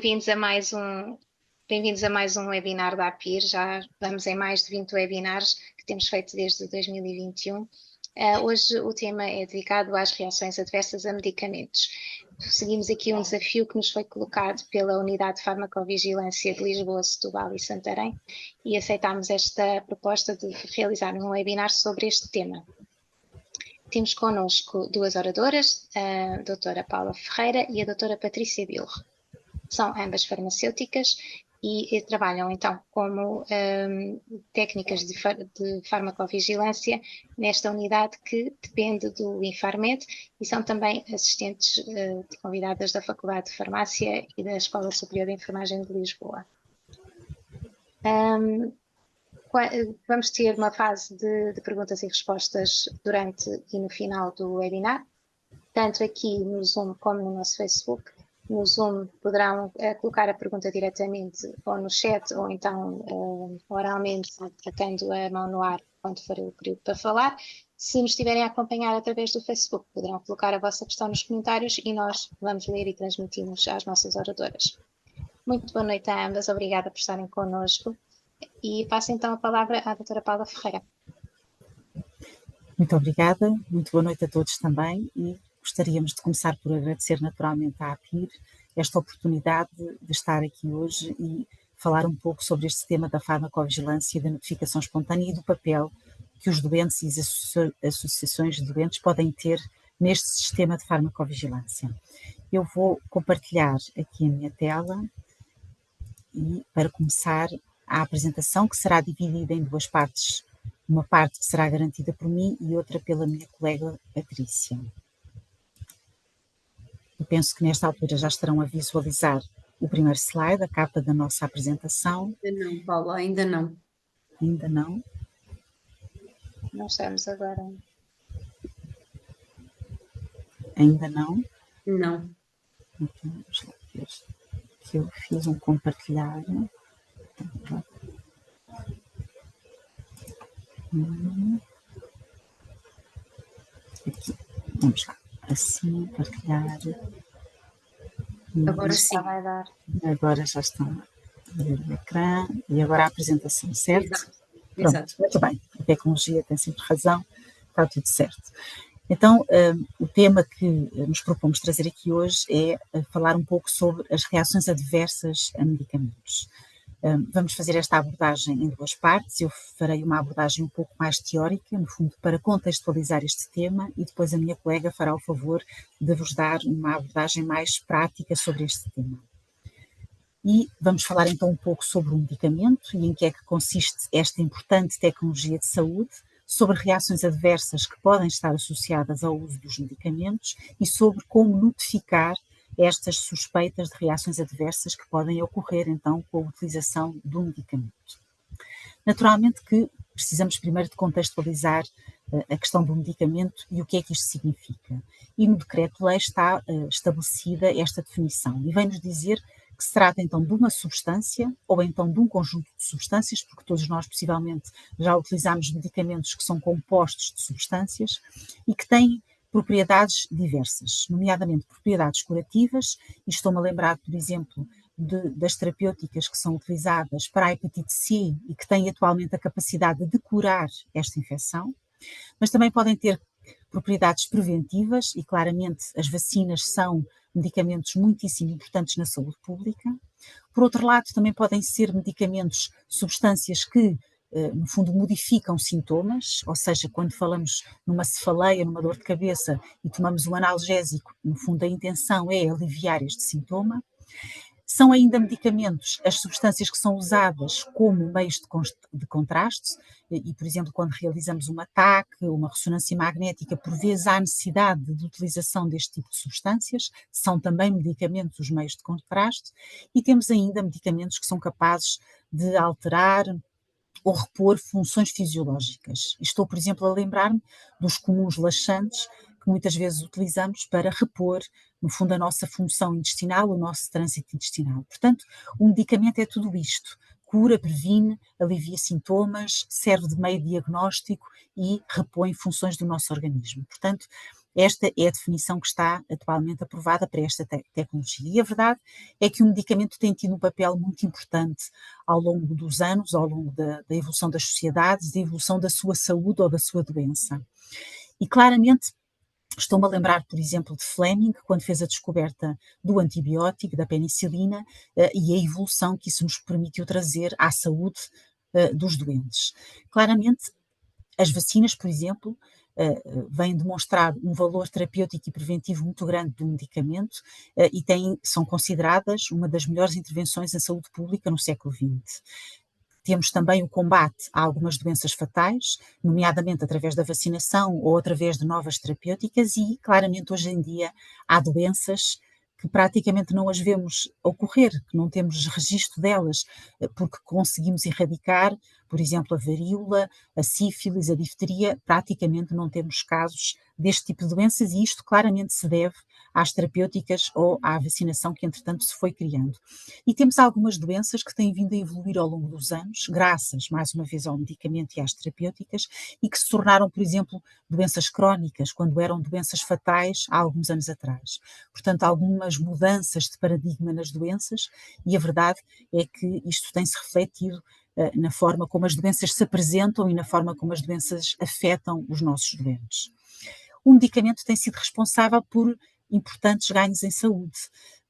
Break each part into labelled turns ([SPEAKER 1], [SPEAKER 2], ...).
[SPEAKER 1] Bem-vindos a mais um, bem-vindos a mais um webinar da APIR. Já vamos em mais de 20 webinars que temos feito desde 2021. Hoje o tema é dedicado às reações adversas a medicamentos. Seguimos aqui um desafio que nos foi colocado pela Unidade de Farmacovigilância de Lisboa, Setúbal e Santarém e aceitámos esta proposta de realizar um webinar sobre este tema. Temos connosco duas oradoras, a doutora Paula Ferreira e a doutora Patrícia Bilro. São ambas farmacêuticas e trabalham então como técnicas de farmacovigilância nesta unidade que depende do Infarmed e são também assistentes convidadas da Faculdade de Farmácia e da Escola Superior de Enfermagem de Lisboa. Vamos ter uma fase de perguntas e respostas durante e no final do webinar, tanto aqui no Zoom como no nosso Facebook. No Zoom poderão colocar a pergunta diretamente ou no chat ou então oralmente, colocando a mão no ar quando for o período para falar. Se nos estiverem a acompanhar através do Facebook, poderão colocar a vossa questão nos comentários e nós vamos ler e transmitimos às nossas oradoras. Muito boa noite a ambas, obrigada por estarem connosco. E passo então a palavra à doutora Paula Ferreira.
[SPEAKER 2] Muito obrigada, muito boa noite a todos também e gostaríamos de começar por agradecer naturalmente à APIR esta oportunidade de estar aqui hoje e falar um pouco sobre este tema da farmacovigilância e da notificação espontânea e do papel que os doentes e as associações de doentes podem ter neste sistema de farmacovigilância. Eu vou compartilhar aqui a minha tela e para começar a apresentação, que será dividida em duas partes, uma parte que será garantida por mim e outra pela minha colega Patrícia. Eu penso que nesta altura já estarão a visualizar o primeiro slide, a capa da nossa apresentação.
[SPEAKER 3] Ainda não, Paula, ainda não.
[SPEAKER 2] Ainda não?
[SPEAKER 1] Não estamos agora.
[SPEAKER 2] Ainda não?
[SPEAKER 3] Não.
[SPEAKER 2] Então, vamos lá ver que eu fiz um compartilhar. Aqui, vamos lá. Assim, partilhar.
[SPEAKER 3] Agora sim.
[SPEAKER 1] Vai dar.
[SPEAKER 2] Agora já estão a ver o ecrã e agora a apresentação, certo?
[SPEAKER 3] Exato.
[SPEAKER 2] Pronto,
[SPEAKER 3] Exato.
[SPEAKER 2] muito bem. A tecnologia tem sempre razão, está tudo certo. Então, o tema que nos propomos trazer aqui hoje é falar um pouco sobre as reações adversas a medicamentos. Vamos fazer esta abordagem em duas partes. Eu farei uma abordagem um pouco mais teórica, no fundo, para contextualizar este tema, e depois a minha colega fará o favor de vos dar uma abordagem mais prática sobre este tema. E vamos falar então um pouco sobre o medicamento e em que é que consiste esta importante tecnologia de saúde, sobre reações adversas que podem estar associadas ao uso dos medicamentos e sobre como notificar estas suspeitas de reações adversas que podem ocorrer então com a utilização do medicamento. Naturalmente que precisamos primeiro de contextualizar a questão do medicamento e o que é que isto significa. E no decreto-lei está estabelecida esta definição e vem-nos dizer que se trata então de uma substância ou então de um conjunto de substâncias, porque todos nós possivelmente já utilizamos medicamentos que são compostos de substâncias e que têm propriedades diversas, nomeadamente propriedades curativas, e estou-me a lembrar, por exemplo, das terapêuticas que são utilizadas para a hepatite C e que têm atualmente a capacidade de curar esta infecção, mas também podem ter propriedades preventivas e claramente as vacinas são medicamentos muitíssimo importantes na saúde pública. Por outro lado, também podem ser medicamentos, substâncias que no fundo modificam sintomas, ou seja, quando falamos numa cefaleia, numa dor de cabeça e tomamos um analgésico, no fundo a intenção é aliviar este sintoma. São ainda medicamentos as substâncias que são usadas como meios de contraste e, por exemplo, quando realizamos um ataque, uma ressonância magnética, por vezes há necessidade de utilização deste tipo de substâncias, são também medicamentos os meios de contraste, e temos ainda medicamentos que são capazes de alterar ou repor funções fisiológicas. Estou, por exemplo, a lembrar-me dos comuns laxantes que muitas vezes utilizamos para repor, no fundo, a nossa função intestinal, o nosso trânsito intestinal. Portanto, o medicamento é tudo isto. Cura, previne, alivia sintomas, serve de meio diagnóstico e repõe funções do nosso organismo. Portanto, Esta é a definição que está atualmente aprovada para esta tecnologia. E a verdade é que o medicamento tem tido um papel muito importante ao longo dos anos, ao longo da evolução das sociedades, da evolução da sua saúde ou da sua doença. E claramente estou-me a lembrar, por exemplo, de Fleming, quando fez a descoberta do antibiótico, da penicilina, e a evolução que isso nos permitiu trazer à saúde dos doentes. Claramente, as vacinas, por exemplo, vêm demonstrar um valor terapêutico e preventivo muito grande do medicamento e são consideradas uma das melhores intervenções em saúde pública no século XX. Temos também o combate a algumas doenças fatais, nomeadamente através da vacinação ou através de novas terapêuticas, e claramente hoje em dia há doenças que praticamente não as vemos ocorrer, que não temos registro delas, porque conseguimos erradicar, por exemplo, a varíola, a sífilis, a difteria, praticamente não temos casos deste tipo de doenças, e isto claramente se deve às terapêuticas ou à vacinação que entretanto se foi criando. E temos algumas doenças que têm vindo a evoluir ao longo dos anos, graças, mais uma vez, ao medicamento e às terapêuticas, e que se tornaram, por exemplo, doenças crónicas, quando eram doenças fatais há alguns anos atrás. Portanto, algumas mudanças de paradigma nas doenças, e a verdade é que isto tem-se refletido na forma como as doenças se apresentam e na forma como as doenças afetam os nossos doentes. O medicamento tem sido responsável por importantes ganhos em saúde,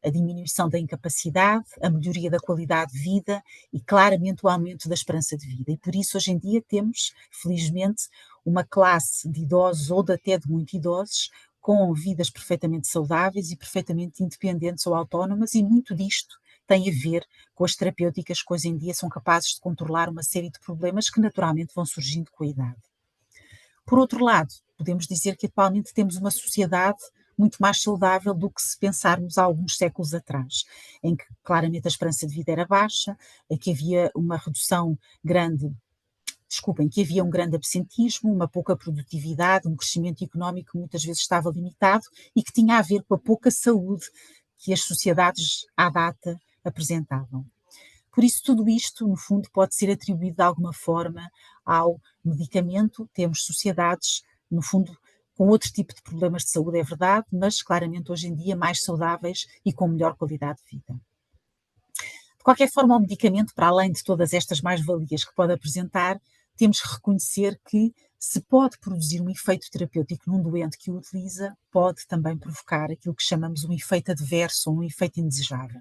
[SPEAKER 2] a diminuição da incapacidade, a melhoria da qualidade de vida e claramente o aumento da esperança de vida. E por isso hoje em dia temos, felizmente, uma classe de idosos ou até de muito idosos com vidas perfeitamente saudáveis e perfeitamente independentes ou autónomas, e muito disto tem a ver com as terapêuticas que hoje em dia são capazes de controlar uma série de problemas que naturalmente vão surgindo com a idade. Por outro lado, podemos dizer que atualmente temos uma sociedade muito mais saudável do que se pensarmos há alguns séculos atrás, em que claramente a esperança de vida era baixa, em que havia uma redução grande, que havia um grande absentismo, uma pouca produtividade, um crescimento económico que muitas vezes estava limitado e que tinha a ver com a pouca saúde que as sociedades à data apresentavam. Por isso, tudo isto, no fundo, pode ser atribuído de alguma forma ao medicamento. Temos sociedades, no fundo, com outro tipo de problemas de saúde, é verdade, mas claramente hoje em dia mais saudáveis e com melhor qualidade de vida. De qualquer forma, o medicamento, para além de todas estas mais-valias que pode apresentar, temos que reconhecer que se pode produzir um efeito terapêutico num doente que o utiliza, pode também provocar aquilo que chamamos um efeito adverso ou um efeito indesejável.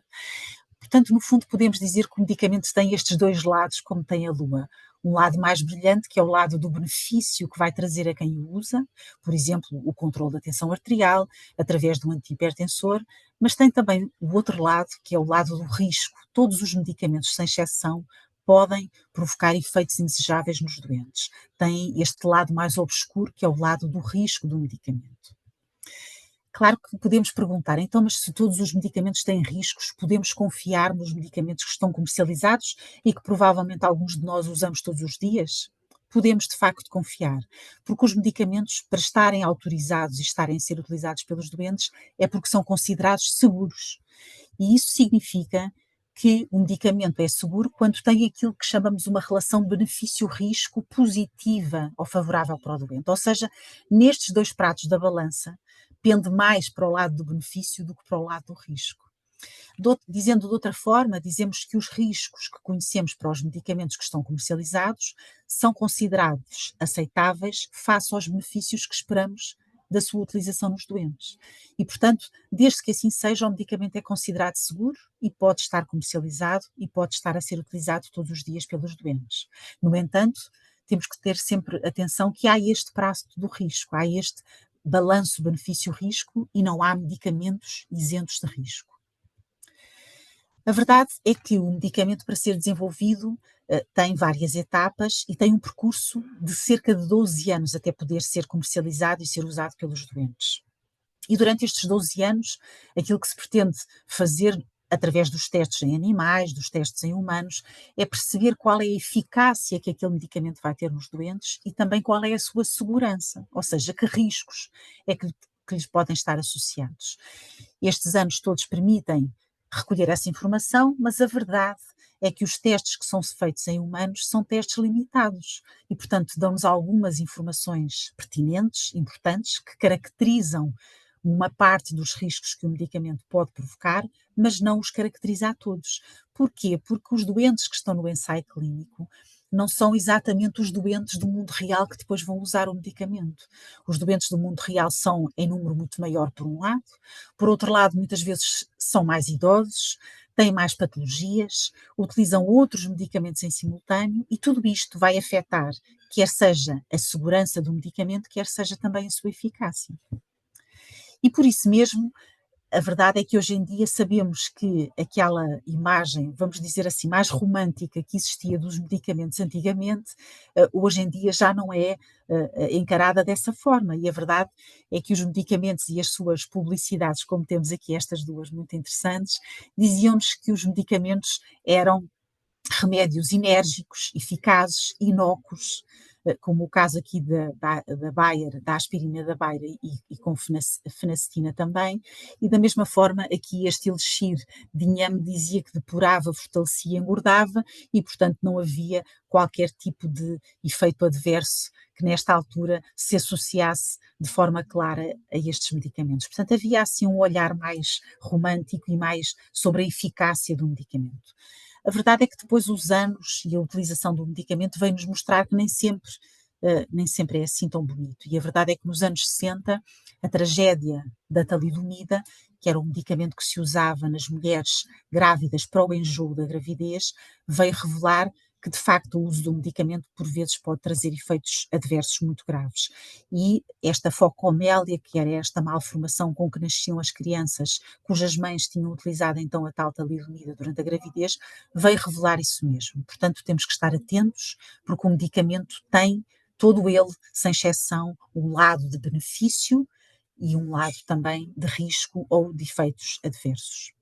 [SPEAKER 2] Portanto, no fundo, podemos dizer que o medicamento tem estes dois lados, como tem a Lua. Um lado mais brilhante, que é o lado do benefício que vai trazer a quem o usa, por exemplo, o controle da tensão arterial, através de um antihipertensor, mas tem também o outro lado, que é o lado do risco. Todos os medicamentos, sem exceção, podem provocar efeitos indesejáveis nos doentes. Tem este lado mais obscuro, que é o lado do risco do medicamento. Claro que podemos perguntar, então, mas se todos os medicamentos têm riscos, podemos confiar nos medicamentos que estão comercializados e que provavelmente alguns de nós usamos todos os dias? Podemos, de facto, confiar, porque os medicamentos, para estarem autorizados e estarem a ser utilizados pelos doentes, é porque são considerados seguros. E isso significa que o medicamento é seguro quando tem aquilo que chamamos uma relação benefício-risco positiva ou favorável para o doente. Ou seja, nestes dois pratos da balança, pende mais para o lado do benefício do que para o lado do risco. Dizendo de outra forma, dizemos que os riscos que conhecemos para os medicamentos que estão comercializados são considerados aceitáveis face aos benefícios que esperamos da sua utilização nos doentes. E, portanto, desde que assim seja, o medicamento é considerado seguro e pode estar comercializado e pode estar a ser utilizado todos os dias pelos doentes. No entanto, temos que ter sempre atenção que há este prazo do risco, há este balanço benefício-risco e não há medicamentos isentos de risco. A verdade é que o medicamento, para ser desenvolvido, tem várias etapas e tem um percurso de cerca de 12 anos até poder ser comercializado e ser usado pelos doentes. E durante estes 12 anos, aquilo que se pretende fazer através dos testes em animais, dos testes em humanos, é perceber qual é a eficácia que aquele medicamento vai ter nos doentes e também qual é a sua segurança, ou seja, que riscos é que lhes podem estar associados. Estes anos todos permitem recolher essa informação, mas a verdade é que os testes que são feitos em humanos são testes limitados e, portanto, dão-nos algumas informações pertinentes, importantes, que caracterizam uma parte dos riscos que o medicamento pode provocar, mas não os caracteriza a todos. Porquê? Porque os doentes que estão no ensaio clínico não são exatamente os doentes do mundo real que depois vão usar o medicamento. Os doentes do mundo real são em número muito maior, por um lado, por outro lado, muitas vezes são mais idosos, têm mais patologias, utilizam outros medicamentos em simultâneo e tudo isto vai afetar, quer seja a segurança do medicamento, quer seja também a sua eficácia. E por isso mesmo, a verdade é que hoje em dia sabemos que aquela imagem, vamos dizer assim, mais romântica que existia dos medicamentos antigamente, hoje em dia já não é encarada dessa forma. E a verdade é que os medicamentos e as suas publicidades, como temos aqui estas duas muito interessantes, diziam-nos que os medicamentos eram remédios enérgicos, eficazes, inócuos, como o caso aqui da Bayer, da aspirina da Bayer e com fenacetina também, e da mesma forma aqui este elixir de inhame dizia que depurava, fortalecia, engordava e portanto não havia qualquer tipo de efeito adverso que nesta altura se associasse de forma clara a estes medicamentos. Portanto havia assim um olhar mais romântico e mais sobre a eficácia do medicamento. A verdade é que depois os anos e a utilização do medicamento vem-nos mostrar que nem sempre é assim tão bonito. E a verdade é que nos anos 60, a tragédia da talidomida, que era um medicamento que se usava nas mulheres grávidas para o enjoo da gravidez, veio revelar que de facto o uso do medicamento por vezes pode trazer efeitos adversos muito graves. E esta focomélia, que era esta malformação com que nasciam as crianças, cujas mães tinham utilizado então a tal talidomida durante a gravidez, veio revelar isso mesmo. Portanto, temos que estar atentos, porque o medicamento tem todo ele, sem exceção, um lado de benefício e um lado também de risco ou de efeitos adversos.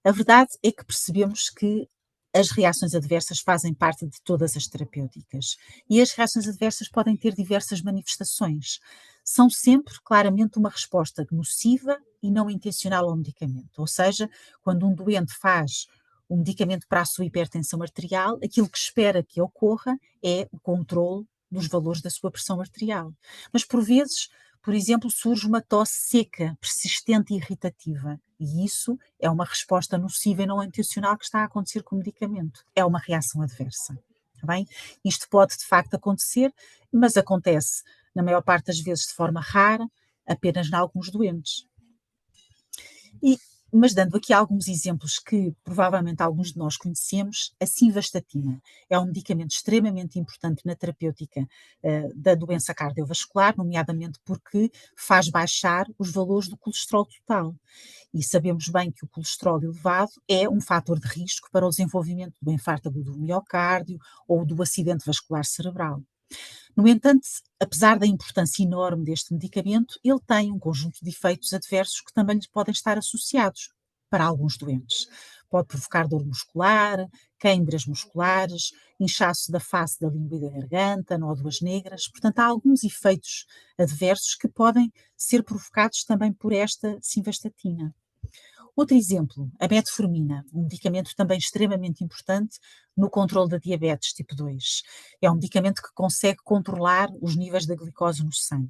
[SPEAKER 2] A verdade é que percebemos que as reações adversas fazem parte de todas as terapêuticas e as reações adversas podem ter diversas manifestações. São sempre, claramente, uma resposta nociva e não intencional ao medicamento. Ou seja, quando um doente faz um medicamento para a sua hipertensão arterial, aquilo que espera que ocorra é o controle dos valores da sua pressão arterial. Mas, por vezes, por exemplo, surge uma tosse seca, persistente e irritativa. E isso é uma resposta nociva e não intencional que está a acontecer com o medicamento. É uma reação adversa. Está bem? Isto pode de facto acontecer, mas acontece na maior parte das vezes de forma rara, apenas em alguns doentes. Mas dando aqui alguns exemplos que provavelmente alguns de nós conhecemos, a simvastatina é um medicamento extremamente importante na terapêutica da doença cardiovascular, nomeadamente porque faz baixar os valores do colesterol total. E sabemos bem que o colesterol elevado é um fator de risco para o desenvolvimento do infarto agudo do miocárdio ou do acidente vascular cerebral. No entanto, apesar da importância enorme deste medicamento, ele tem um conjunto de efeitos adversos que também lhe podem estar associados para alguns doentes. Pode provocar dor muscular, queimbras musculares, inchaço da face da língua e da garganta, nódoas negras. Portanto, há alguns efeitos adversos que podem ser provocados também por esta simvastatina. Outro exemplo, a metformina, um medicamento também extremamente importante no controle da diabetes tipo 2. É um medicamento que consegue controlar os níveis da glicose no sangue.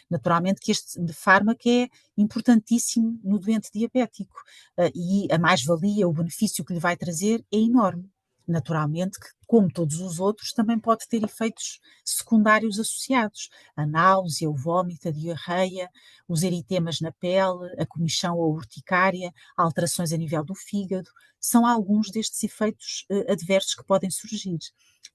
[SPEAKER 2] Naturalmente que este fármaco é importantíssimo no doente diabético e a mais-valia, o benefício que lhe vai trazer é enorme. Naturalmente que, como todos os outros, também pode ter efeitos secundários associados. A náusea, o vômito, a diarreia, os eritemas na pele, a comichão ou urticária, alterações a nível do fígado, são alguns destes efeitos adversos que podem surgir.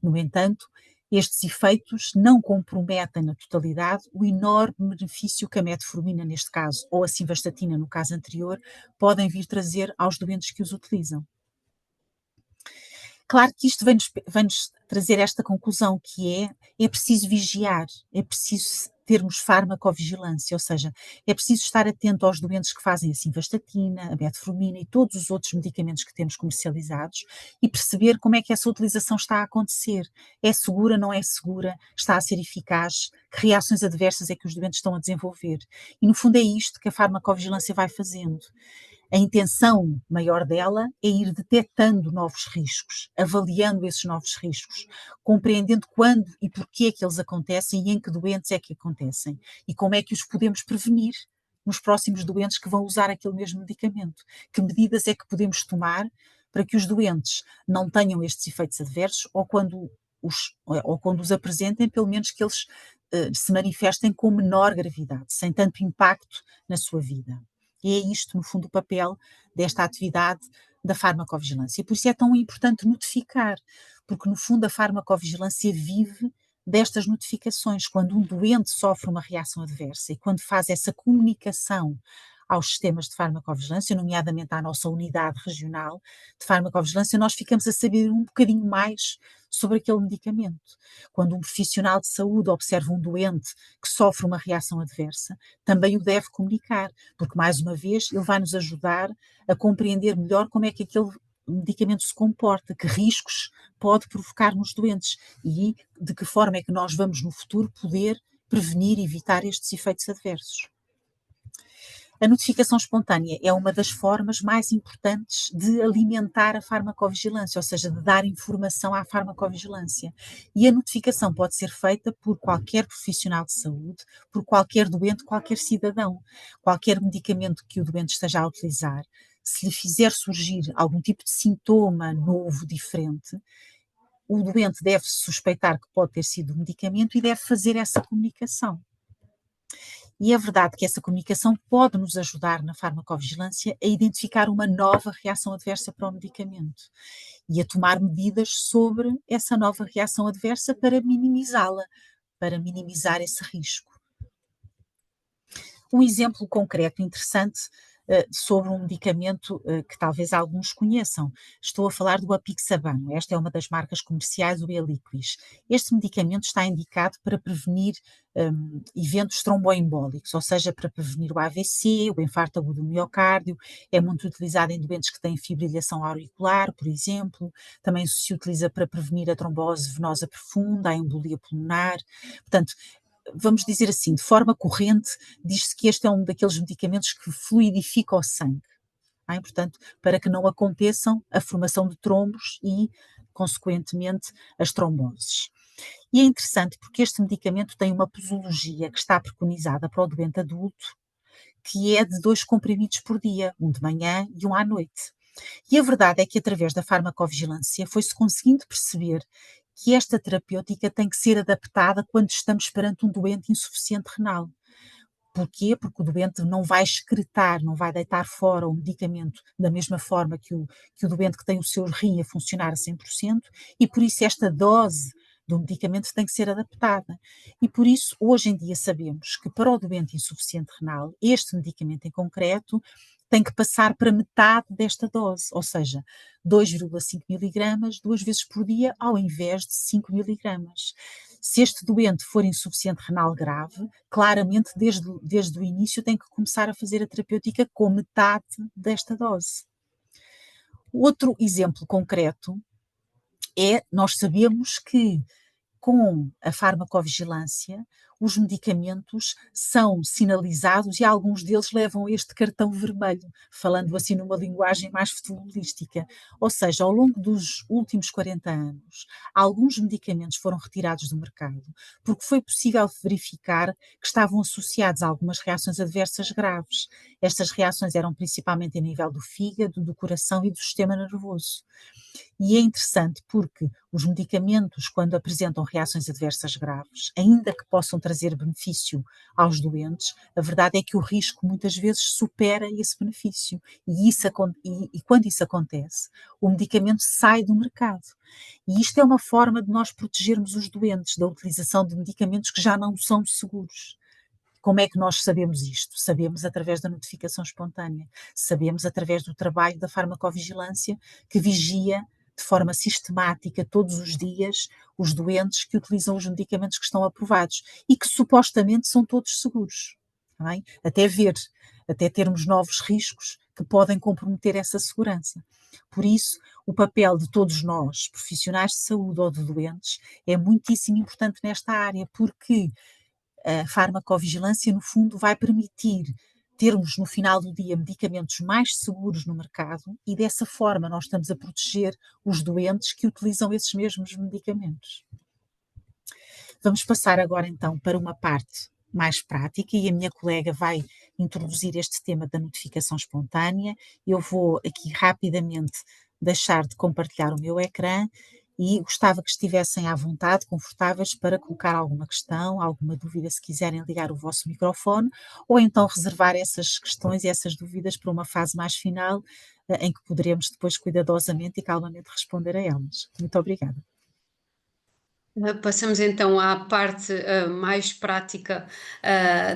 [SPEAKER 2] No entanto, estes efeitos não comprometem na totalidade o enorme benefício que a metformina, neste caso, ou a simvastatina, no caso anterior, podem vir trazer aos doentes que os utilizam. Claro que isto vem-nos trazer esta conclusão que é preciso vigiar, é preciso termos farmacovigilância, ou seja, é preciso estar atento aos doentes que fazem a simvastatina, a metformina e todos os outros medicamentos que temos comercializados e perceber como é que essa utilização está a acontecer. É segura, não é segura, está a ser eficaz, que reações adversas é que os doentes estão a desenvolver. E no fundo é isto que a farmacovigilância vai fazendo. A intenção maior dela é ir detectando novos riscos, avaliando esses novos riscos, compreendendo quando e porquê que eles acontecem e em que doentes é que acontecem e como é que os podemos prevenir nos próximos doentes que vão usar aquele mesmo medicamento. Que medidas é que podemos tomar para que os doentes não tenham estes efeitos adversos ou quando os apresentem, pelo menos que eles se manifestem com menor gravidade, sem tanto impacto na sua vida. E é isto, no fundo, o papel desta atividade da farmacovigilância. E por isso é tão importante notificar, porque, no fundo, a farmacovigilância vive destas notificações. Quando um doente sofre uma reação adversa e quando faz essa comunicação aos sistemas de farmacovigilância, nomeadamente à nossa unidade regional de farmacovigilância, nós ficamos a saber um bocadinho mais sobre aquele medicamento. Quando um profissional de saúde observa um doente que sofre uma reação adversa, também o deve comunicar, porque, mais uma vez, ele vai nos ajudar a compreender melhor como é que aquele medicamento se comporta, que riscos pode provocar nos doentes e de que forma é que nós vamos, no futuro, poder prevenir e evitar estes efeitos adversos. A notificação espontânea é uma das formas mais importantes de alimentar a farmacovigilância, ou seja, de dar informação à farmacovigilância. E a notificação pode ser feita por qualquer profissional de saúde, por qualquer doente, qualquer cidadão. Qualquer medicamento que o doente esteja a utilizar, se lhe fizer surgir algum tipo de sintoma novo, diferente, o doente deve suspeitar que pode ter sido o medicamento e deve fazer essa comunicação. E é verdade que essa comunicação pode nos ajudar na farmacovigilância a identificar uma nova reação adversa para o medicamento e a tomar medidas sobre essa nova reação adversa para minimizá-la, para minimizar esse risco. Um exemplo concreto interessante sobre um medicamento que talvez alguns conheçam. Estou a falar do apixabano. Esta é uma das marcas comerciais do Eliquis. Este medicamento está indicado para prevenir eventos tromboembólicos, ou seja, para prevenir o AVC, o infarto agudo do miocárdio. É muito utilizado em doentes que têm fibrilhação auricular, por exemplo. Também se utiliza para prevenir a trombose venosa profunda, a embolia pulmonar. Portanto, vamos dizer assim, de forma corrente, diz-se que este é um daqueles medicamentos que fluidifica o sangue, portanto, para que não aconteçam a formação de trombos e, consequentemente, as tromboses. E é interessante porque este medicamento tem uma posologia que está preconizada para o doente adulto, que é de 2 comprimidos por dia, um de manhã e um à noite. E a verdade é que, através da farmacovigilância, foi-se conseguindo perceber que esta terapêutica tem que ser adaptada quando estamos perante um doente insuficiente renal. Porquê? Porque o doente não vai excretar, não vai deitar fora o medicamento da mesma forma que o doente que tem o seu rim a funcionar a 100%, e por isso esta dose do medicamento tem que ser adaptada. E por isso, hoje em dia, sabemos que para o doente insuficiente renal, este medicamento em concreto tem que passar para metade desta dose, ou seja, 2,5 miligramas 2 vezes por dia, ao invés de 5 miligramas. Se este doente for insuficiente renal grave, claramente desde o início tem que começar a fazer a terapêutica com metade desta dose. Outro exemplo concreto é, nós sabemos que com a farmacovigilância, os medicamentos são sinalizados e alguns deles levam este cartão vermelho, falando assim numa linguagem mais futebolística. Ou seja, ao longo dos últimos 40 anos, alguns medicamentos foram retirados do mercado porque foi possível verificar que estavam associados a algumas reações adversas graves. Estas reações eram principalmente a nível do fígado, do coração e do sistema nervoso. E é interessante porque os medicamentos, quando apresentam reações adversas graves, ainda que possam trazer benefício aos doentes, a verdade é que o risco muitas vezes supera esse benefício. E quando isso acontece, o medicamento sai do mercado. E isto é uma forma de nós protegermos os doentes da utilização de medicamentos que já não são seguros. Como é que nós sabemos isto? Sabemos através da notificação espontânea, sabemos através do trabalho da farmacovigilância que vigia de forma sistemática todos os dias os doentes que utilizam os medicamentos que estão aprovados e que supostamente são todos seguros, tá bem? Até termos novos riscos que podem comprometer essa segurança. Por isso, o papel de todos nós, profissionais de saúde ou de doentes, é muitíssimo importante nesta área, porque a farmacovigilância, no fundo, vai permitir termos no final do dia medicamentos mais seguros no mercado e dessa forma nós estamos a proteger os doentes que utilizam esses mesmos medicamentos. Vamos passar agora então para uma parte mais prática e a minha colega vai introduzir este tema da notificação espontânea. Eu vou aqui rapidamente deixar de compartilhar o meu ecrã e gostava que estivessem à vontade, confortáveis para colocar alguma questão, alguma dúvida, se quiserem ligar o vosso microfone, ou então reservar essas questões e essas dúvidas para uma fase mais final, em que poderemos depois cuidadosamente e calmamente responder a elas. Muito obrigada.
[SPEAKER 3] Passamos então à parte mais prática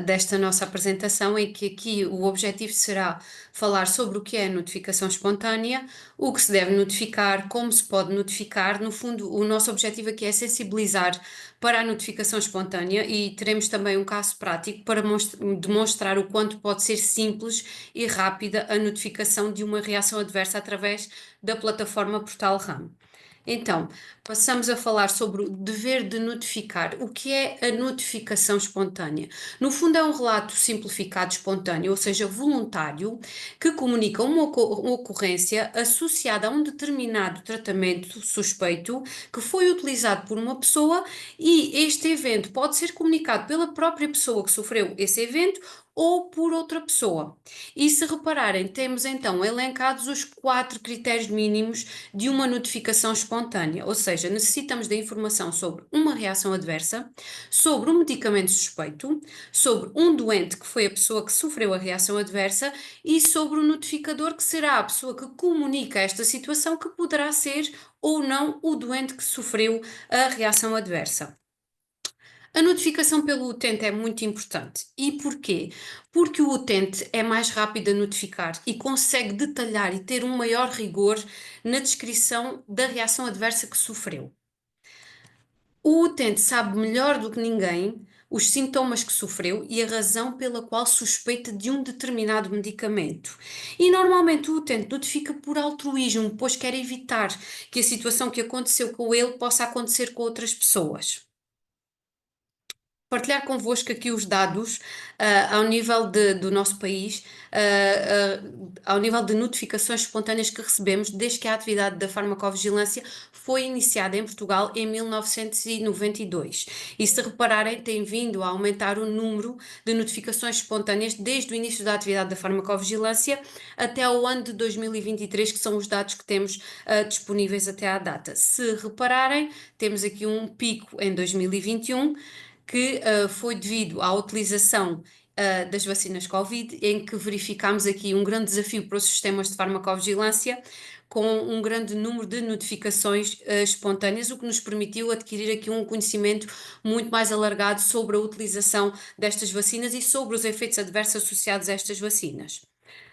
[SPEAKER 3] desta nossa apresentação, em que aqui o objetivo será falar sobre o que é a notificação espontânea, o que se deve notificar, como se pode notificar. No fundo, o nosso objetivo aqui é sensibilizar para a notificação espontânea e teremos também um caso prático para demonstrar o quanto pode ser simples e rápida a notificação de uma reação adversa através da plataforma Portal RAM. Então, passamos a falar sobre o dever de notificar. O que é a notificação espontânea? No fundo, é um relato simplificado espontâneo, ou seja, voluntário, que comunica uma ocorrência associada a um determinado tratamento suspeito que foi utilizado por uma pessoa, e este evento pode ser comunicado pela própria pessoa que sofreu esse evento ou por outra pessoa. E se repararem, temos então elencados os 4 critérios mínimos de uma notificação espontânea, ou seja, necessitamos da informação sobre uma reação adversa, sobre um medicamento suspeito, sobre um doente que foi a pessoa que sofreu a reação adversa e sobre o notificador, que será a pessoa que comunica esta situação, que poderá ser ou não o doente que sofreu a reação adversa. A notificação pelo utente é muito importante. E porquê? Porque o utente é mais rápido a notificar e consegue detalhar e ter um maior rigor na descrição da reação adversa que sofreu. O utente sabe melhor do que ninguém os sintomas que sofreu e a razão pela qual suspeita de um determinado medicamento. E normalmente o utente notifica por altruísmo, pois quer evitar que a situação que aconteceu com ele possa acontecer com outras pessoas. Partilhar convosco aqui os dados ao nível do nosso país, ao nível de notificações espontâneas que recebemos desde que a atividade da farmacovigilância foi iniciada em Portugal em 1992. E se repararem, tem vindo a aumentar o número de notificações espontâneas desde o início da atividade da farmacovigilância até ao ano de 2023, que são os dados que temos disponíveis até à data. Se repararem, temos aqui um pico em 2021, que foi devido à utilização das vacinas Covid, em que verificámos aqui um grande desafio para os sistemas de farmacovigilância, com um grande número de notificações espontâneas, o que nos permitiu adquirir aqui um conhecimento muito mais alargado sobre a utilização destas vacinas e sobre os efeitos adversos associados a estas vacinas.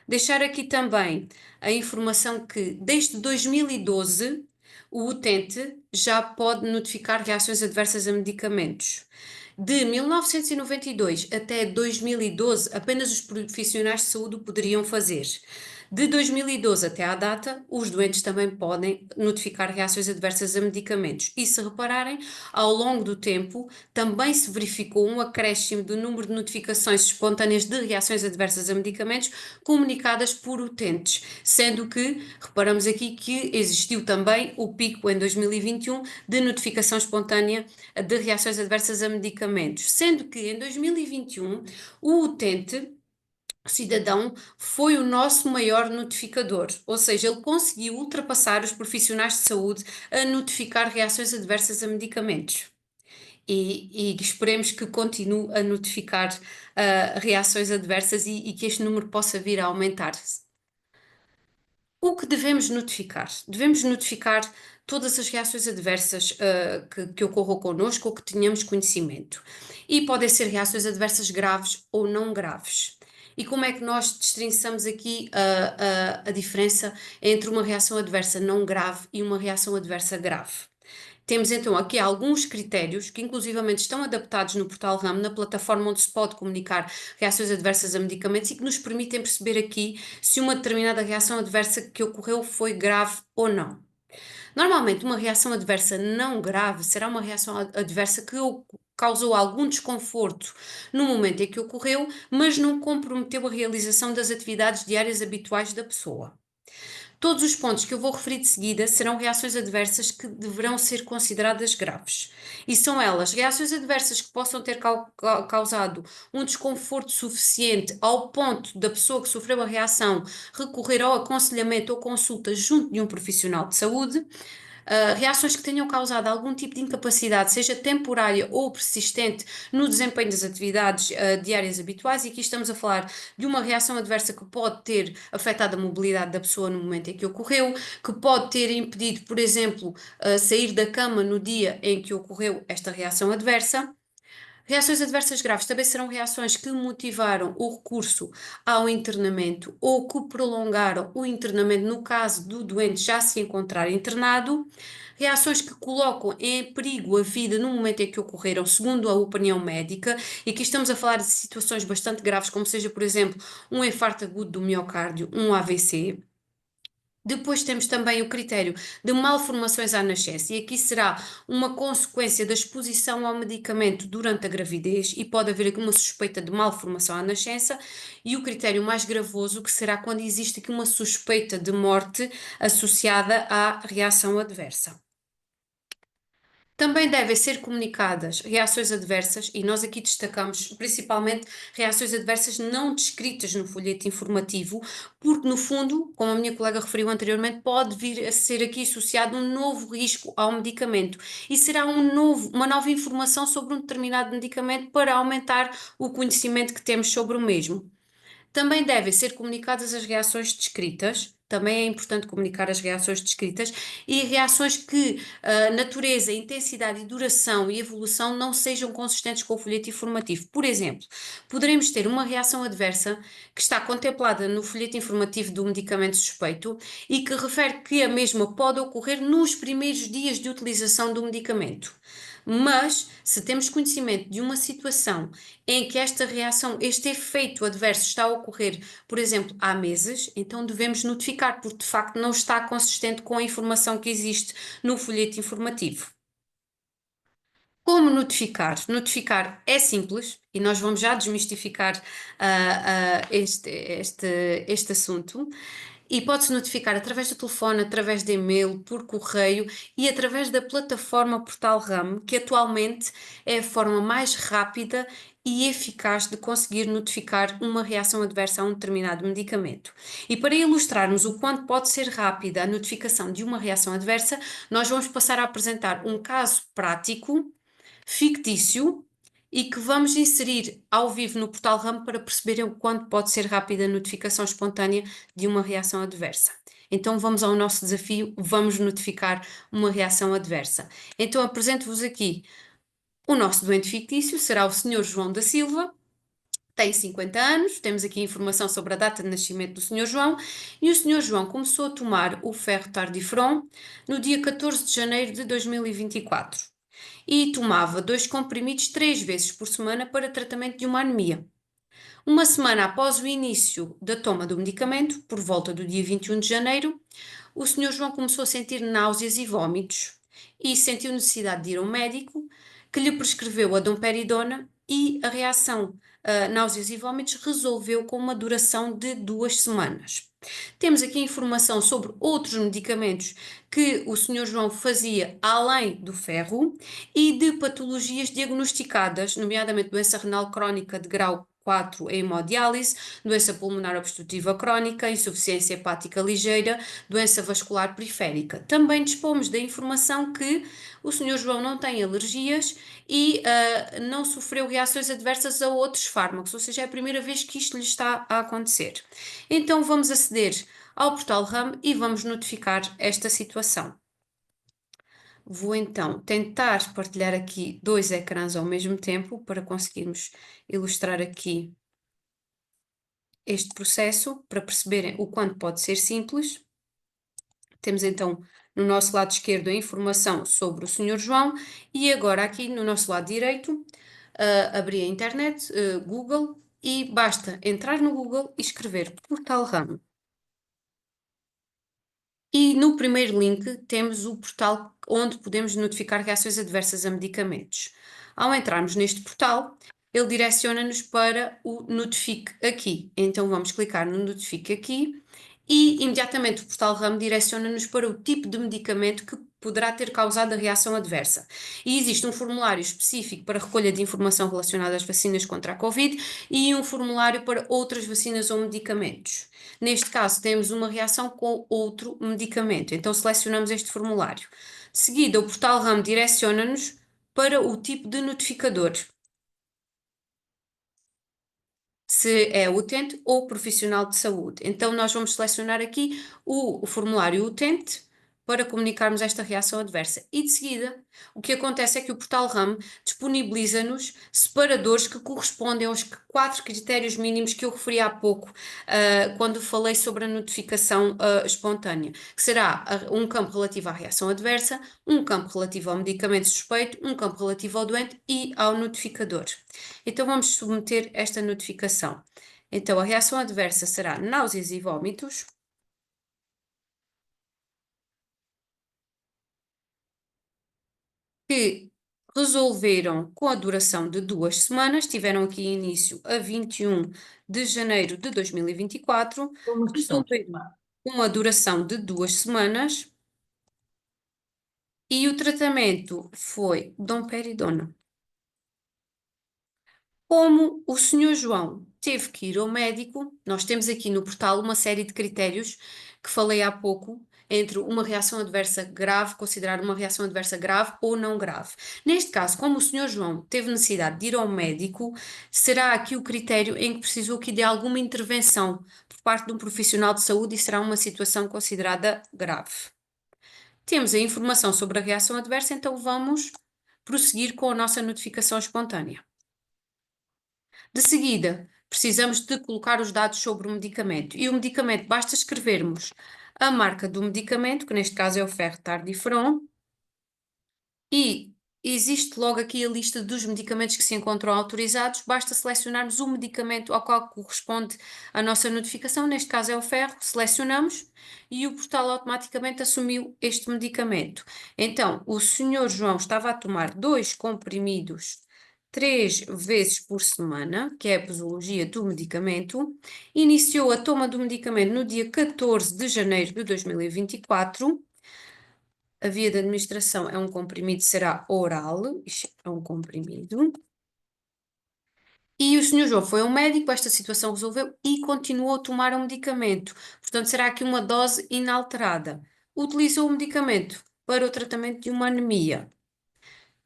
[SPEAKER 3] Deixar aqui também a informação que, desde 2012, o utente já pode notificar reações adversas a medicamentos. De 1992 até 2012, apenas os profissionais de saúde o poderiam fazer. De 2012 até à data, os doentes também podem notificar reações adversas a medicamentos. E se repararem, ao longo do tempo, também se verificou um acréscimo do número de notificações espontâneas de reações adversas a medicamentos comunicadas por utentes, sendo que, reparamos aqui que existiu também o pico em 2021 de notificação espontânea de reações adversas a medicamentos, sendo que em 2021 o utente, o cidadão, foi o nosso maior notificador, ou seja, ele conseguiu ultrapassar os profissionais de saúde a notificar reações adversas a medicamentos. E esperemos que continue a notificar reações adversas e que este número possa vir a aumentar-se. O que devemos notificar? Devemos notificar todas as reações adversas que ocorram connosco ou que tenhamos conhecimento. E podem ser reações adversas graves ou não graves. E como é que nós destrinçamos aqui a diferença entre uma reação adversa não grave e uma reação adversa grave? Temos então aqui alguns critérios que inclusivamente estão adaptados no portal RAM, na plataforma onde se pode comunicar reações adversas a medicamentos e que nos permitem perceber aqui se uma determinada reação adversa que ocorreu foi grave ou não. Normalmente, uma reação adversa não grave será uma reação adversa que causou algum desconforto no momento em que ocorreu, mas não comprometeu a realização das atividades diárias habituais da pessoa. Todos os pontos que eu vou referir de seguida serão reações adversas que deverão ser consideradas graves. E são elas reações adversas que possam ter causado um desconforto suficiente ao ponto da pessoa que sofreu a reação recorrer ao aconselhamento ou consulta junto de um profissional de saúde. Reações que tenham causado algum tipo de incapacidade, seja temporária ou persistente, no desempenho das atividades diárias habituais, e aqui estamos a falar de uma reação adversa que pode ter afetado a mobilidade da pessoa no momento em que ocorreu, que pode ter impedido, por exemplo, sair da cama no dia em que ocorreu esta reação adversa. Reações adversas graves também serão reações que motivaram o recurso ao internamento ou que prolongaram o internamento no caso do doente já se encontrar internado. Reações que colocam em perigo a vida no momento em que ocorreram, segundo a opinião médica, e aqui estamos a falar de situações bastante graves, como seja, por exemplo, um infarto agudo do miocárdio, um AVC. Depois temos também o critério de malformações à nascença, e aqui será uma consequência da exposição ao medicamento durante a gravidez e pode haver aqui uma suspeita de malformação à nascença, e o critério mais gravoso que será quando existe aqui uma suspeita de morte associada à reação adversa. Também devem ser comunicadas reações adversas, e nós aqui destacamos principalmente reações adversas não descritas no folheto informativo, porque no fundo, como a minha colega referiu anteriormente, pode vir a ser aqui associado um novo risco ao medicamento e será uma nova informação sobre um determinado medicamento para aumentar o conhecimento que temos sobre o mesmo. Também devem ser comunicadas as reações descritas. Também é importante comunicar as reações descritas e reações que natureza, intensidade e duração e evolução não sejam consistentes com o folheto informativo. Por exemplo, poderemos ter uma reação adversa que está contemplada no folheto informativo do medicamento suspeito e que refere que a mesma pode ocorrer nos primeiros dias de utilização do medicamento. Mas, se temos conhecimento de uma situação em que esta reação, este efeito adverso está a ocorrer, por exemplo, há meses, então devemos notificar, porque de facto não está consistente com a informação que existe no folheto informativo. Como notificar? Notificar é simples e nós vamos já desmistificar este assunto. E pode-se notificar através do telefone, através de e-mail, por correio e através da plataforma Portal RAM, que atualmente é a forma mais rápida e eficaz de conseguir notificar uma reação adversa a um determinado medicamento. E para ilustrarmos o quanto pode ser rápida a notificação de uma reação adversa, nós vamos passar a apresentar um caso prático, fictício, e que vamos inserir ao vivo no Portal RAM para perceberem o quanto pode ser rápida a notificação espontânea de uma reação adversa. Então vamos ao nosso desafio, vamos notificar uma reação adversa. Então apresento-vos aqui o nosso doente fictício, será o Sr. João da Silva, tem 50 anos, temos aqui informação sobre a data de nascimento do Sr. João, e o Sr. João começou a tomar o Ferro-Tardifron no dia 14 de janeiro de 2024 e tomava 2 comprimidos 3 vezes por semana para tratamento de uma anemia. Uma semana após o início da toma do medicamento, por volta do dia 21 de janeiro, o Sr. João começou a sentir náuseas e vômitos e sentiu necessidade de ir ao médico, que lhe prescreveu a domperidona, e a reação a náuseas e vômitos resolveu com uma duração de 2 semanas. Temos aqui informação sobre outros medicamentos que o Sr. João fazia além do ferro e de patologias diagnosticadas, nomeadamente doença renal crónica de grau 4 em hemodiálise, doença pulmonar obstrutiva crónica, insuficiência hepática ligeira, doença vascular periférica. Também dispomos da informação que o Sr. João não tem alergias e não sofreu reações adversas a outros fármacos, ou seja, é a primeira vez que isto lhe está a acontecer. Então vamos aceder ao portal RAM e vamos notificar esta situação. Vou então tentar partilhar aqui 2 ecrãs ao mesmo tempo para conseguirmos ilustrar aqui este processo, para perceberem o quanto pode ser simples. Temos então no nosso lado esquerdo a informação sobre o Sr. João e agora aqui no nosso lado direito abrir a internet, Google, e basta entrar no Google e escrever Portal RAM. E no primeiro link temos o portal onde podemos notificar reações adversas a medicamentos. Ao entrarmos neste portal, ele direciona-nos para o Notifique Aqui. Então vamos clicar no Notifique Aqui e imediatamente o portal RAM direciona-nos para o tipo de medicamento que poderá ter causado a reação adversa. E existe um formulário específico para recolha de informação relacionada às vacinas contra a Covid e um formulário para outras vacinas ou medicamentos. Neste caso, temos uma reação com outro medicamento, então selecionamos este formulário. De seguida, o portal RAM direciona-nos para o tipo de notificador, se é utente ou profissional de saúde. Então, nós vamos selecionar aqui o formulário utente para comunicarmos esta reação adversa. E de seguida, o que acontece é que o portal RAM disponibiliza-nos separadores que correspondem aos 4 critérios mínimos que eu referi há pouco, quando falei sobre a notificação espontânea, que será um campo relativo à reação adversa, um campo relativo ao medicamento suspeito, um campo relativo ao doente e ao notificador. Então vamos submeter esta notificação. Então a reação adversa será náuseas e vômitos. Que resolveram com a duração de 2 semanas, tiveram aqui início a 21 de janeiro de 2024, resolveram com a duração de 2 semanas e o tratamento foi domperidona. Como o Sr. João teve que ir ao médico, nós temos aqui no portal uma série de critérios que falei há pouco, entre uma reação adversa grave, considerar uma reação adversa grave ou não grave. Neste caso, como o Sr. João teve necessidade de ir ao médico, será aqui o critério em que precisou aqui de alguma intervenção por parte de um profissional de saúde e será uma situação considerada grave. Temos a informação sobre a reação adversa, então vamos prosseguir com a nossa notificação espontânea. De seguida, precisamos de colocar os dados sobre o medicamento. E o medicamento, basta escrevermos a marca do medicamento, que neste caso é o Fertardifron, e existe logo aqui a lista dos medicamentos que se encontram autorizados, basta selecionarmos o medicamento ao qual corresponde a nossa notificação, neste caso é o ferro, selecionamos e o portal automaticamente assumiu este medicamento. Então, o Sr. João estava a tomar 2 comprimidos 3 vezes por semana, que é a posologia do medicamento, iniciou a toma do medicamento no dia 14 de janeiro de 2024. A via de administração é um comprimido, será oral, isto é um comprimido. E o Sr. João foi ao médico, esta situação resolveu e continuou a tomar o medicamento. Portanto, será aqui uma dose inalterada. Utilizou o medicamento para o tratamento de uma anemia.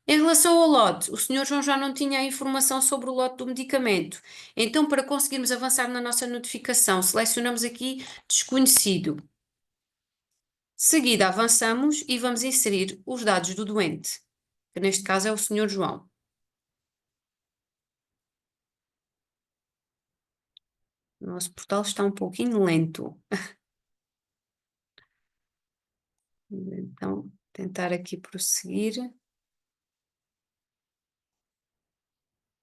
[SPEAKER 3] Em relação ao lote, o Sr. João já não tinha a informação sobre o lote do medicamento. Então, para conseguirmos avançar na nossa notificação, selecionamos aqui desconhecido. De seguida, avançamos e vamos inserir os dados do doente, que neste caso é o Sr. João. O nosso portal está um pouquinho lento. Então, tentar aqui prosseguir.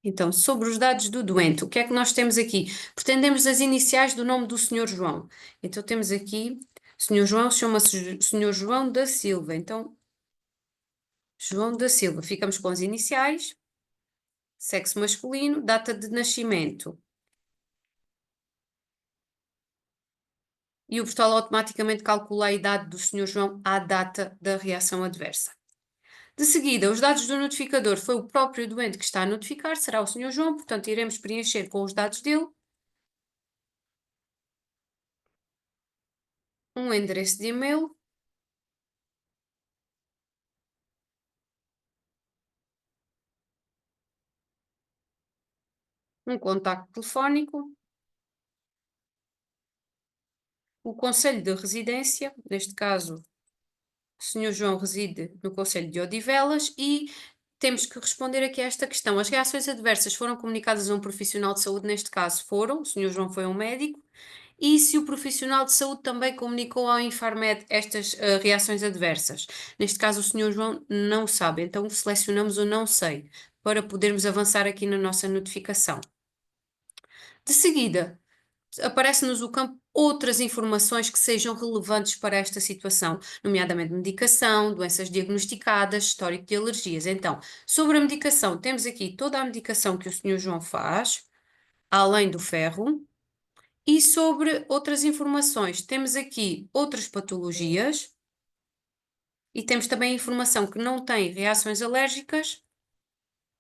[SPEAKER 3] Então, sobre os dados do doente, o que é que nós temos aqui? Pretendemos as iniciais do nome do Sr. João. Então, temos aqui, Sr. João chama-se Sr. João da Silva. Então, João da Silva. Ficamos com as iniciais, sexo masculino, data de nascimento. E o portal automaticamente calcula a idade do Sr. João à data da reação adversa. De seguida, os dados do notificador foi o próprio doente que está a notificar, será o Sr. João, portanto, iremos preencher com os dados dele. Um endereço de e-mail. Um contacto telefónico. O conselho de residência, neste caso, o Sr. João reside no concelho de Odivelas e temos que responder aqui a esta questão. As reações adversas foram comunicadas a um profissional de saúde, neste caso foram, o Sr. João foi um médico, e se o profissional de saúde também comunicou ao Infarmed estas reações adversas. Neste caso o Sr. João não sabe, então selecionamos o não sei, para podermos avançar aqui na nossa notificação. De seguida, aparece-nos o campo outras informações que sejam relevantes para esta situação, nomeadamente medicação, doenças diagnosticadas, histórico de alergias. Então, sobre a medicação, temos aqui toda a medicação que o Sr. João faz, além do ferro, e sobre outras informações, temos aqui outras patologias e temos também informação que não tem reações alérgicas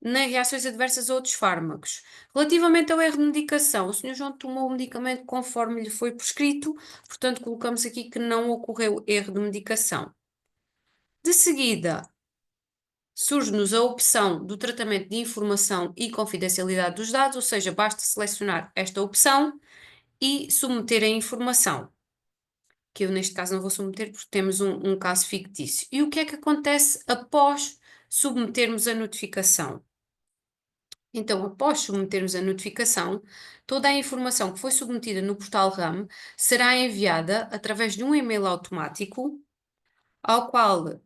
[SPEAKER 3] nem reações adversas a outros fármacos. Relativamente ao erro de medicação, o Sr. João tomou o medicamento conforme lhe foi prescrito, portanto, colocamos aqui que não ocorreu erro de medicação. De seguida, surge-nos a opção do tratamento de informação e confidencialidade dos dados, ou seja, basta selecionar esta opção e submeter a informação, que eu neste caso não vou submeter porque temos um caso fictício. E o que é que acontece após submetermos a notificação? Então, após submetermos a notificação, toda a informação que foi submetida no portal RAM será enviada através de um e-mail automático, ao qual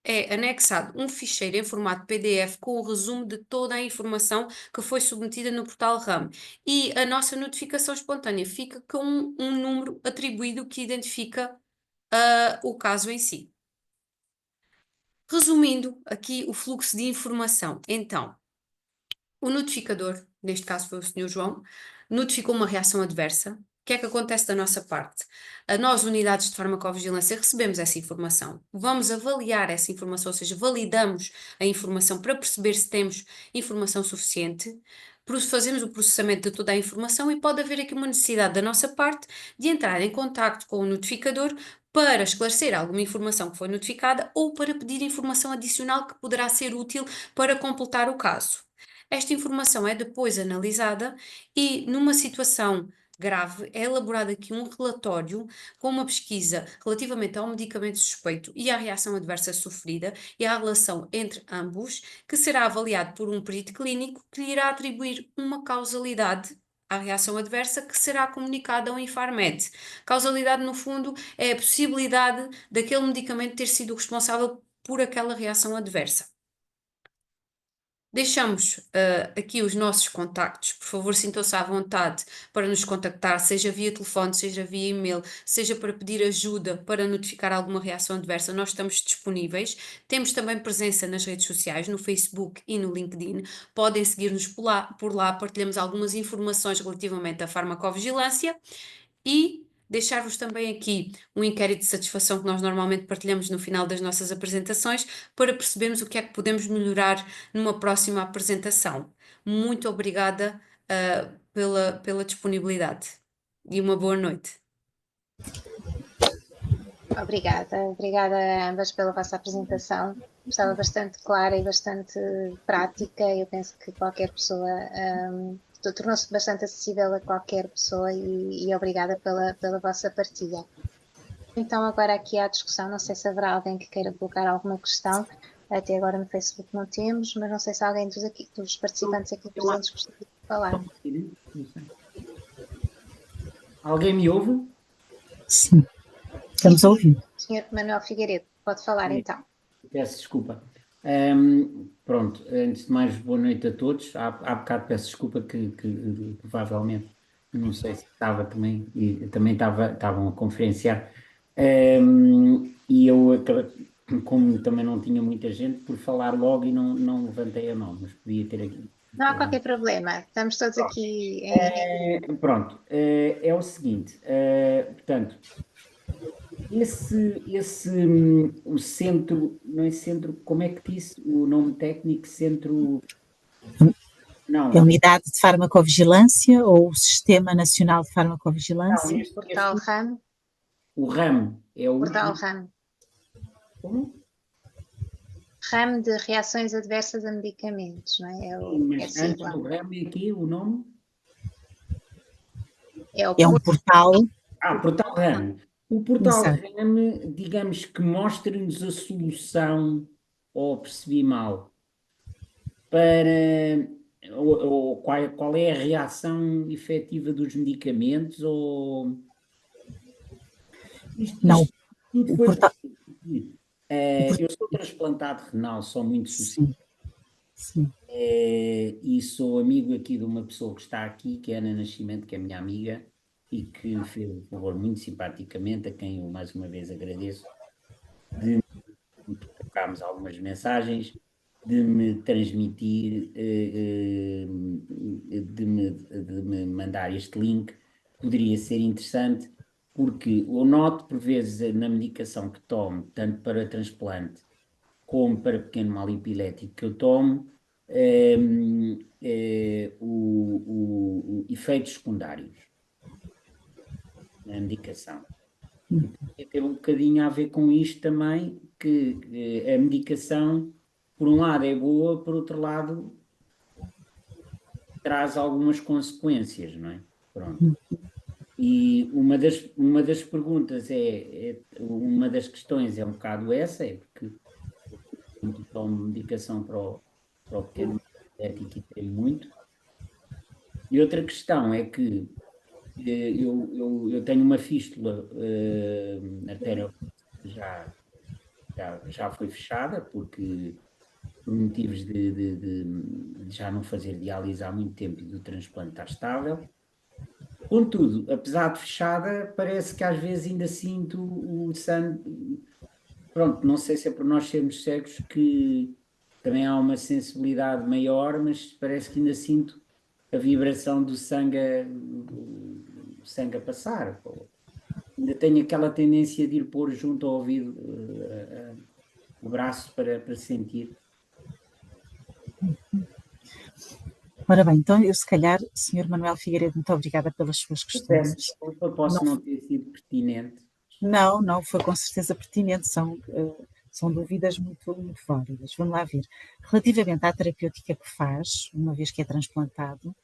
[SPEAKER 3] é anexado um ficheiro em formato PDF com o resumo de toda a informação que foi submetida no portal RAM. E a nossa notificação espontânea fica com um número atribuído que identifica o caso em si. Resumindo aqui o fluxo de informação, então. O notificador, neste caso foi o Sr. João, notificou uma reação adversa. O que é que acontece da nossa parte? Nós, unidades de farmacovigilância, recebemos essa informação. Vamos avaliar essa informação, ou seja, validamos a informação para perceber se temos informação suficiente. Fazemos o processamento de toda a informação e pode haver aqui uma necessidade da nossa parte de entrar em contacto com o notificador para esclarecer alguma informação que foi notificada ou para pedir informação adicional que poderá ser útil para completar o caso. Esta informação é depois analisada e, numa situação grave, é elaborado aqui um relatório com uma pesquisa relativamente ao medicamento suspeito e à reação adversa sofrida e à relação entre ambos, que será avaliado por um perito clínico que lhe irá atribuir uma causalidade à reação adversa que será comunicada ao Infarmed. Causalidade, no fundo, é a possibilidade daquele medicamento ter sido responsável por aquela reação adversa. Deixamos aqui os nossos contactos, por favor sintam-se à vontade para nos contactar, seja via telefone, seja via e-mail, seja para pedir ajuda para notificar alguma reação adversa, nós estamos disponíveis. Temos também presença nas redes sociais, no Facebook e no LinkedIn, podem seguir-nos por lá, partilhamos algumas informações relativamente à farmacovigilância e deixar-vos também aqui um inquérito de satisfação que nós normalmente partilhamos no final das nossas apresentações para percebermos o que é que podemos melhorar numa próxima apresentação. Muito obrigada, pela disponibilidade e uma boa noite.
[SPEAKER 1] Obrigada a ambas pela vossa apresentação. Estava bastante clara e bastante prática. Eu penso que qualquer pessoa tornou-se bastante acessível a qualquer pessoa e obrigada pela vossa partilha. Então, agora aqui à discussão, não sei se haverá alguém que queira colocar alguma questão. Até agora no Facebook não temos, mas não sei se alguém dos participantes aqui presentes gostaria de falar.
[SPEAKER 4] Alguém me ouve?
[SPEAKER 2] Sim, estamos a ouvir.
[SPEAKER 1] Senhor Manuel Figueiredo, pode falar então.
[SPEAKER 4] Peço desculpa. Pronto, antes de mais, boa noite a todos. Há bocado peço desculpa que provavelmente, não sei se estava também, e também estavam a conferenciar, e eu, como também não tinha muita gente, por falar logo e não levantei a mão, mas podia ter aqui.
[SPEAKER 1] Não há qualquer problema, estamos todos aqui
[SPEAKER 4] Pronto, é o seguinte, portanto, o centro, não é centro, como é que disse o nome técnico? Centro... Não.
[SPEAKER 2] É a Unidade de Farmacovigilância ou o Sistema Nacional de Farmacovigilância?
[SPEAKER 4] Não,
[SPEAKER 1] Portal RAM.
[SPEAKER 4] O RAM é o...
[SPEAKER 1] Portal RAM.
[SPEAKER 4] Como?
[SPEAKER 1] RAM de reações adversas a medicamentos, não é?
[SPEAKER 4] Mas antes do RAM é aqui o nome?
[SPEAKER 1] É
[SPEAKER 2] um portal.
[SPEAKER 4] Portal RAM. O portal RAM, digamos que mostra-nos a solução, ou percebi mal, para ou qual é a reação efetiva dos medicamentos, ou...
[SPEAKER 2] Não,
[SPEAKER 4] o portal... eu sou transplantado renal, sou muito sucinto.
[SPEAKER 2] Sim.
[SPEAKER 4] E sou amigo aqui de uma pessoa que está aqui, que é Ana Nascimento, que é minha amiga, e que fez um favor muito simpaticamente, a quem eu mais uma vez agradeço, de trocarmos algumas mensagens, de me transmitir, de me mandar este link. Poderia ser interessante, porque eu noto por vezes na medicação que tomo, tanto para transplante como para pequeno mal epilético que eu tomo, efeitos secundários na medicação. E tem um bocadinho a ver com isto também, que a medicação, por um lado, é boa, por outro lado, traz algumas consequências, não é? Pronto. E uma das perguntas uma das questões é um bocado essa, é porque eu tomo medicação para o pequeno ético e tenho muito. E outra questão é que eu tenho uma fístula arterial já foi fechada, porque por motivos de já não fazer diálise há muito tempo e do transplante estar estável. Contudo, apesar de fechada, parece que às vezes ainda sinto o sangue. Pronto, não sei se é por nós sermos cegos que também há uma sensibilidade maior, mas parece que ainda sinto a vibração do sangue a passar. Ainda tenho aquela tendência de ir pôr junto ao ouvido o braço para sentir.
[SPEAKER 2] Ora bem, então eu se calhar, Sr. Manuel Figueiredo, muito obrigada pelas suas questões.
[SPEAKER 4] Desculpa, posso não ter sido pertinente.
[SPEAKER 2] Não, foi com certeza pertinente, são dúvidas muito válidas. Vamos lá ver. Relativamente à terapêutica que faz, uma vez que é transplantado,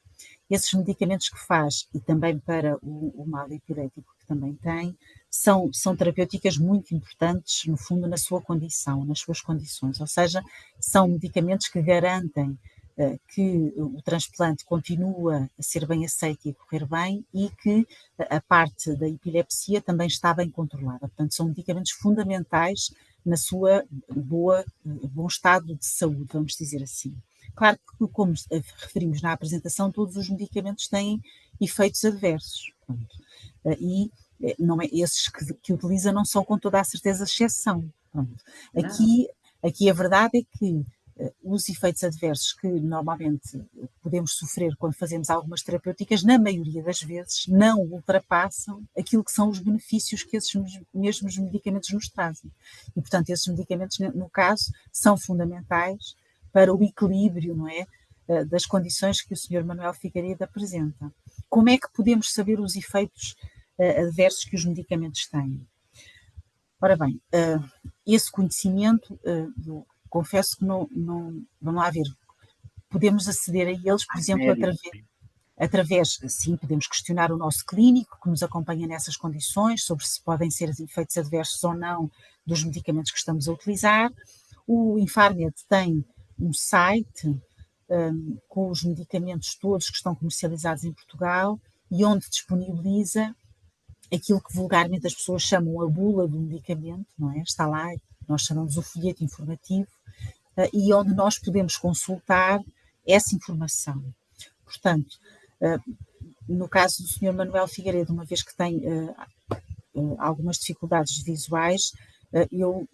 [SPEAKER 2] esses medicamentos que faz e também para o mal epilético que também tem, são terapêuticas muito importantes, no fundo, na sua condição, nas suas condições, ou seja, são medicamentos que garantem que o transplante continua a ser bem aceito e a correr bem e que a parte da epilepsia também está bem controlada. Portanto, são medicamentos fundamentais na sua bom estado de saúde, vamos dizer assim. Claro que, como referimos na apresentação, todos os medicamentos têm efeitos adversos. Pronto. E não é, esses que utiliza não são com toda a certeza exceção. Aqui a verdade é que os efeitos adversos que normalmente podemos sofrer quando fazemos algumas terapêuticas, na maioria das vezes, não ultrapassam aquilo que são os benefícios que esses mesmos medicamentos nos trazem. E, portanto, esses medicamentos, no caso, são fundamentais para o equilíbrio, não é, das condições que o Sr. Manuel Figueiredo apresenta. Como é que podemos saber os efeitos adversos que os medicamentos têm? Ora bem, esse conhecimento, confesso que não, vamos lá ver, podemos aceder a eles, por exemplo, sim, podemos questionar o nosso clínico que nos acompanha nessas condições, sobre se podem ser efeitos adversos ou não dos medicamentos que estamos a utilizar. O Infarmed tem um site com os medicamentos todos que estão comercializados em Portugal e onde disponibiliza aquilo que vulgarmente as pessoas chamam a bula do medicamento, não é? Está lá, nós chamamos o folheto informativo, e onde nós podemos consultar essa informação. Portanto, no caso do Sr. Manuel Figueiredo, uma vez que tem algumas dificuldades visuais, eu,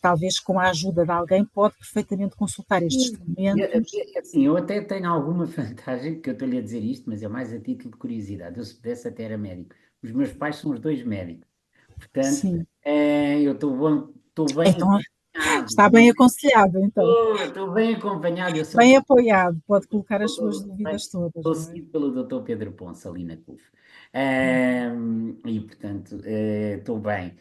[SPEAKER 2] talvez com a ajuda de alguém, pode perfeitamente consultar estes documentos.
[SPEAKER 4] Assim, eu até tenho alguma vantagem, que eu estou-lhe a dizer isto, mas é mais a título de curiosidade. Eu, se pudesse, até era médico. Os meus pais são os dois médicos. Portanto, eu estou bem
[SPEAKER 2] então,
[SPEAKER 4] acompanhado.
[SPEAKER 2] está bem aconselhado, então.
[SPEAKER 4] Estou bem acompanhado. Eu sou
[SPEAKER 2] bem apoiado, pode colocar as suas dúvidas todas.
[SPEAKER 4] Estou seguido pelo Dr. Pedro Ponce, ali na CUF. E, portanto, estou bem.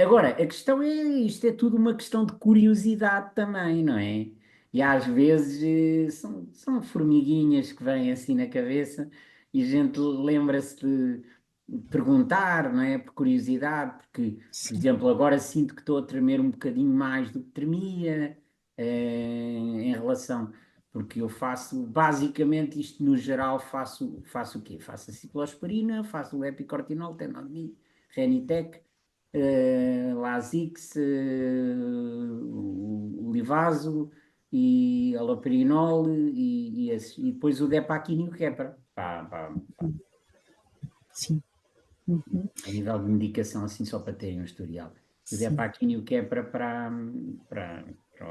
[SPEAKER 4] Agora, a questão é, isto é tudo uma questão de curiosidade também, não é? E às vezes são formiguinhas que vêm assim na cabeça e a gente lembra-se de perguntar, não é? Por curiosidade, porque, por exemplo, agora sinto que estou a tremer um bocadinho mais do que tremia, em relação, porque eu faço, basicamente, isto no geral, faço o quê? Faço a ciclosporina, faço o epicortinol, tenodinil, Renitec, Lasix, o Livazo e allopurinol e depois o Depaquine e o Keppra.
[SPEAKER 2] Sim. Uhum.
[SPEAKER 4] a nível de medicação, assim, só para terem um historial. O Depakine e o Keppra para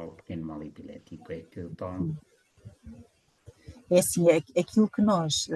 [SPEAKER 4] o pequeno mal epilético, é que eu tomo.
[SPEAKER 2] É assim, é aquilo que nós,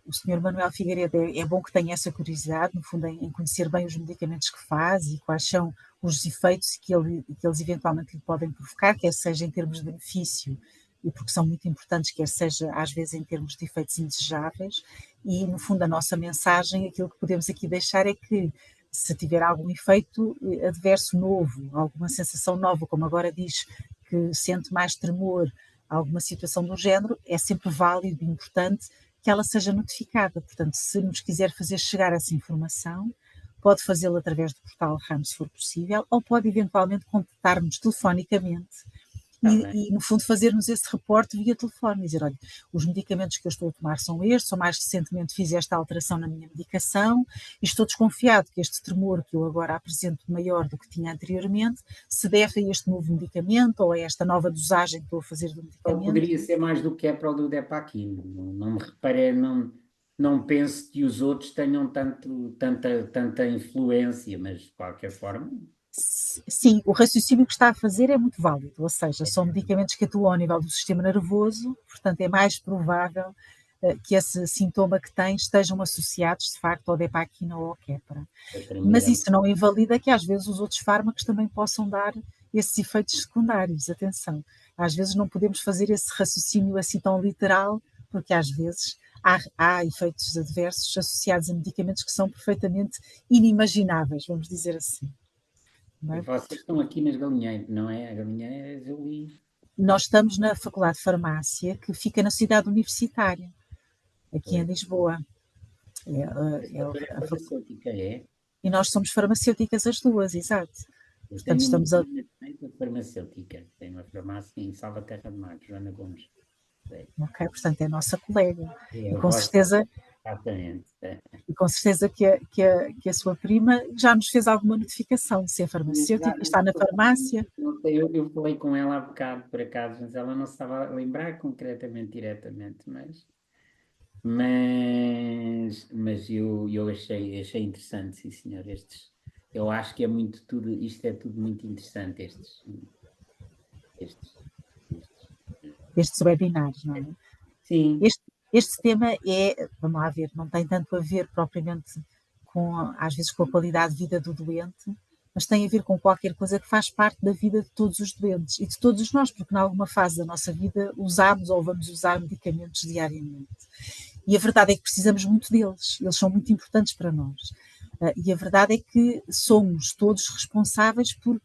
[SPEAKER 2] o Sr. Manuel Figueiredo, é bom que tenha essa curiosidade, no fundo, em conhecer bem os medicamentos que faz e quais são os efeitos que eles eventualmente lhe podem provocar, quer seja em termos de benefício, e porque são muito importantes, quer seja às vezes em termos de efeitos indesejáveis, e no fundo a nossa mensagem, aquilo que podemos aqui deixar é que se tiver algum efeito adverso novo, alguma sensação nova, como agora diz que sente mais tremor, alguma situação do género, é sempre válido e importante que ela seja notificada. Portanto, se nos quiser fazer chegar essa informação, pode fazê-lo através do portal RAM, se for possível, ou pode eventualmente contactar-nos telefonicamente e, no fundo, fazer-nos esse reporte via telefone, dizer, olha, os medicamentos que eu estou a tomar são estes, ou mais recentemente fiz esta alteração na minha medicação, e estou desconfiado que este tremor que eu agora apresento maior do que tinha anteriormente, se deve a este novo medicamento, ou a esta nova dosagem que estou a fazer do
[SPEAKER 4] Então,
[SPEAKER 2] medicamento.
[SPEAKER 4] poderia ser mais do Keppra ou do Depakine. Não me reparei, não penso que os outros tenham tanta influência, mas de qualquer forma.
[SPEAKER 2] Sim, o raciocínio que está a fazer é muito válido, ou seja, são medicamentos que atuam ao nível do sistema nervoso, portanto é mais provável que esse sintoma que tem estejam associados de facto ao Depakine ou ao Keppra. Mas isso não invalida que às vezes os outros fármacos também possam dar esses efeitos secundários, atenção. Às vezes não podemos fazer esse raciocínio assim tão literal, porque às vezes há efeitos adversos associados a medicamentos que são perfeitamente inimagináveis, vamos dizer assim. Não é?
[SPEAKER 4] Vocês estão aqui nas Galinheiras, não é? A Galinheiras ali.
[SPEAKER 2] Nós estamos na Faculdade de Farmácia, que fica na cidade universitária, aqui em Lisboa.
[SPEAKER 4] A farmacêutica é?
[SPEAKER 2] E nós somos farmacêuticas as duas, exato.
[SPEAKER 4] Eu
[SPEAKER 2] Portanto,
[SPEAKER 4] tenho uma
[SPEAKER 2] estamos a.
[SPEAKER 4] farmacêutica, tenho uma farmácia em Salvaterra de Mar, Joana Gomes.
[SPEAKER 2] Ok, portanto, é a nossa colega.
[SPEAKER 4] É
[SPEAKER 2] E
[SPEAKER 4] a
[SPEAKER 2] com
[SPEAKER 4] vossa,
[SPEAKER 2] certeza,
[SPEAKER 4] exatamente.
[SPEAKER 2] que a sua prima já nos fez alguma notificação de ser farmacêutica, está na farmácia.
[SPEAKER 4] Não sei, eu falei com ela há bocado, por acaso, mas ela não se estava a lembrar concretamente, diretamente, mas eu achei interessante, sim, senhor, eu acho que é muito tudo, isto é tudo muito interessante, estes.
[SPEAKER 2] Estes webinars, não é?
[SPEAKER 4] Sim.
[SPEAKER 2] Este tema vamos lá ver, não tem tanto a ver propriamente às vezes com a qualidade de vida do doente, mas tem a ver com qualquer coisa que faz parte da vida de todos os doentes e de todos nós, porque em alguma fase da nossa vida usamos ou vamos usar medicamentos diariamente. E a verdade é que precisamos muito deles, eles são muito importantes para nós. E a verdade é que somos todos responsáveis por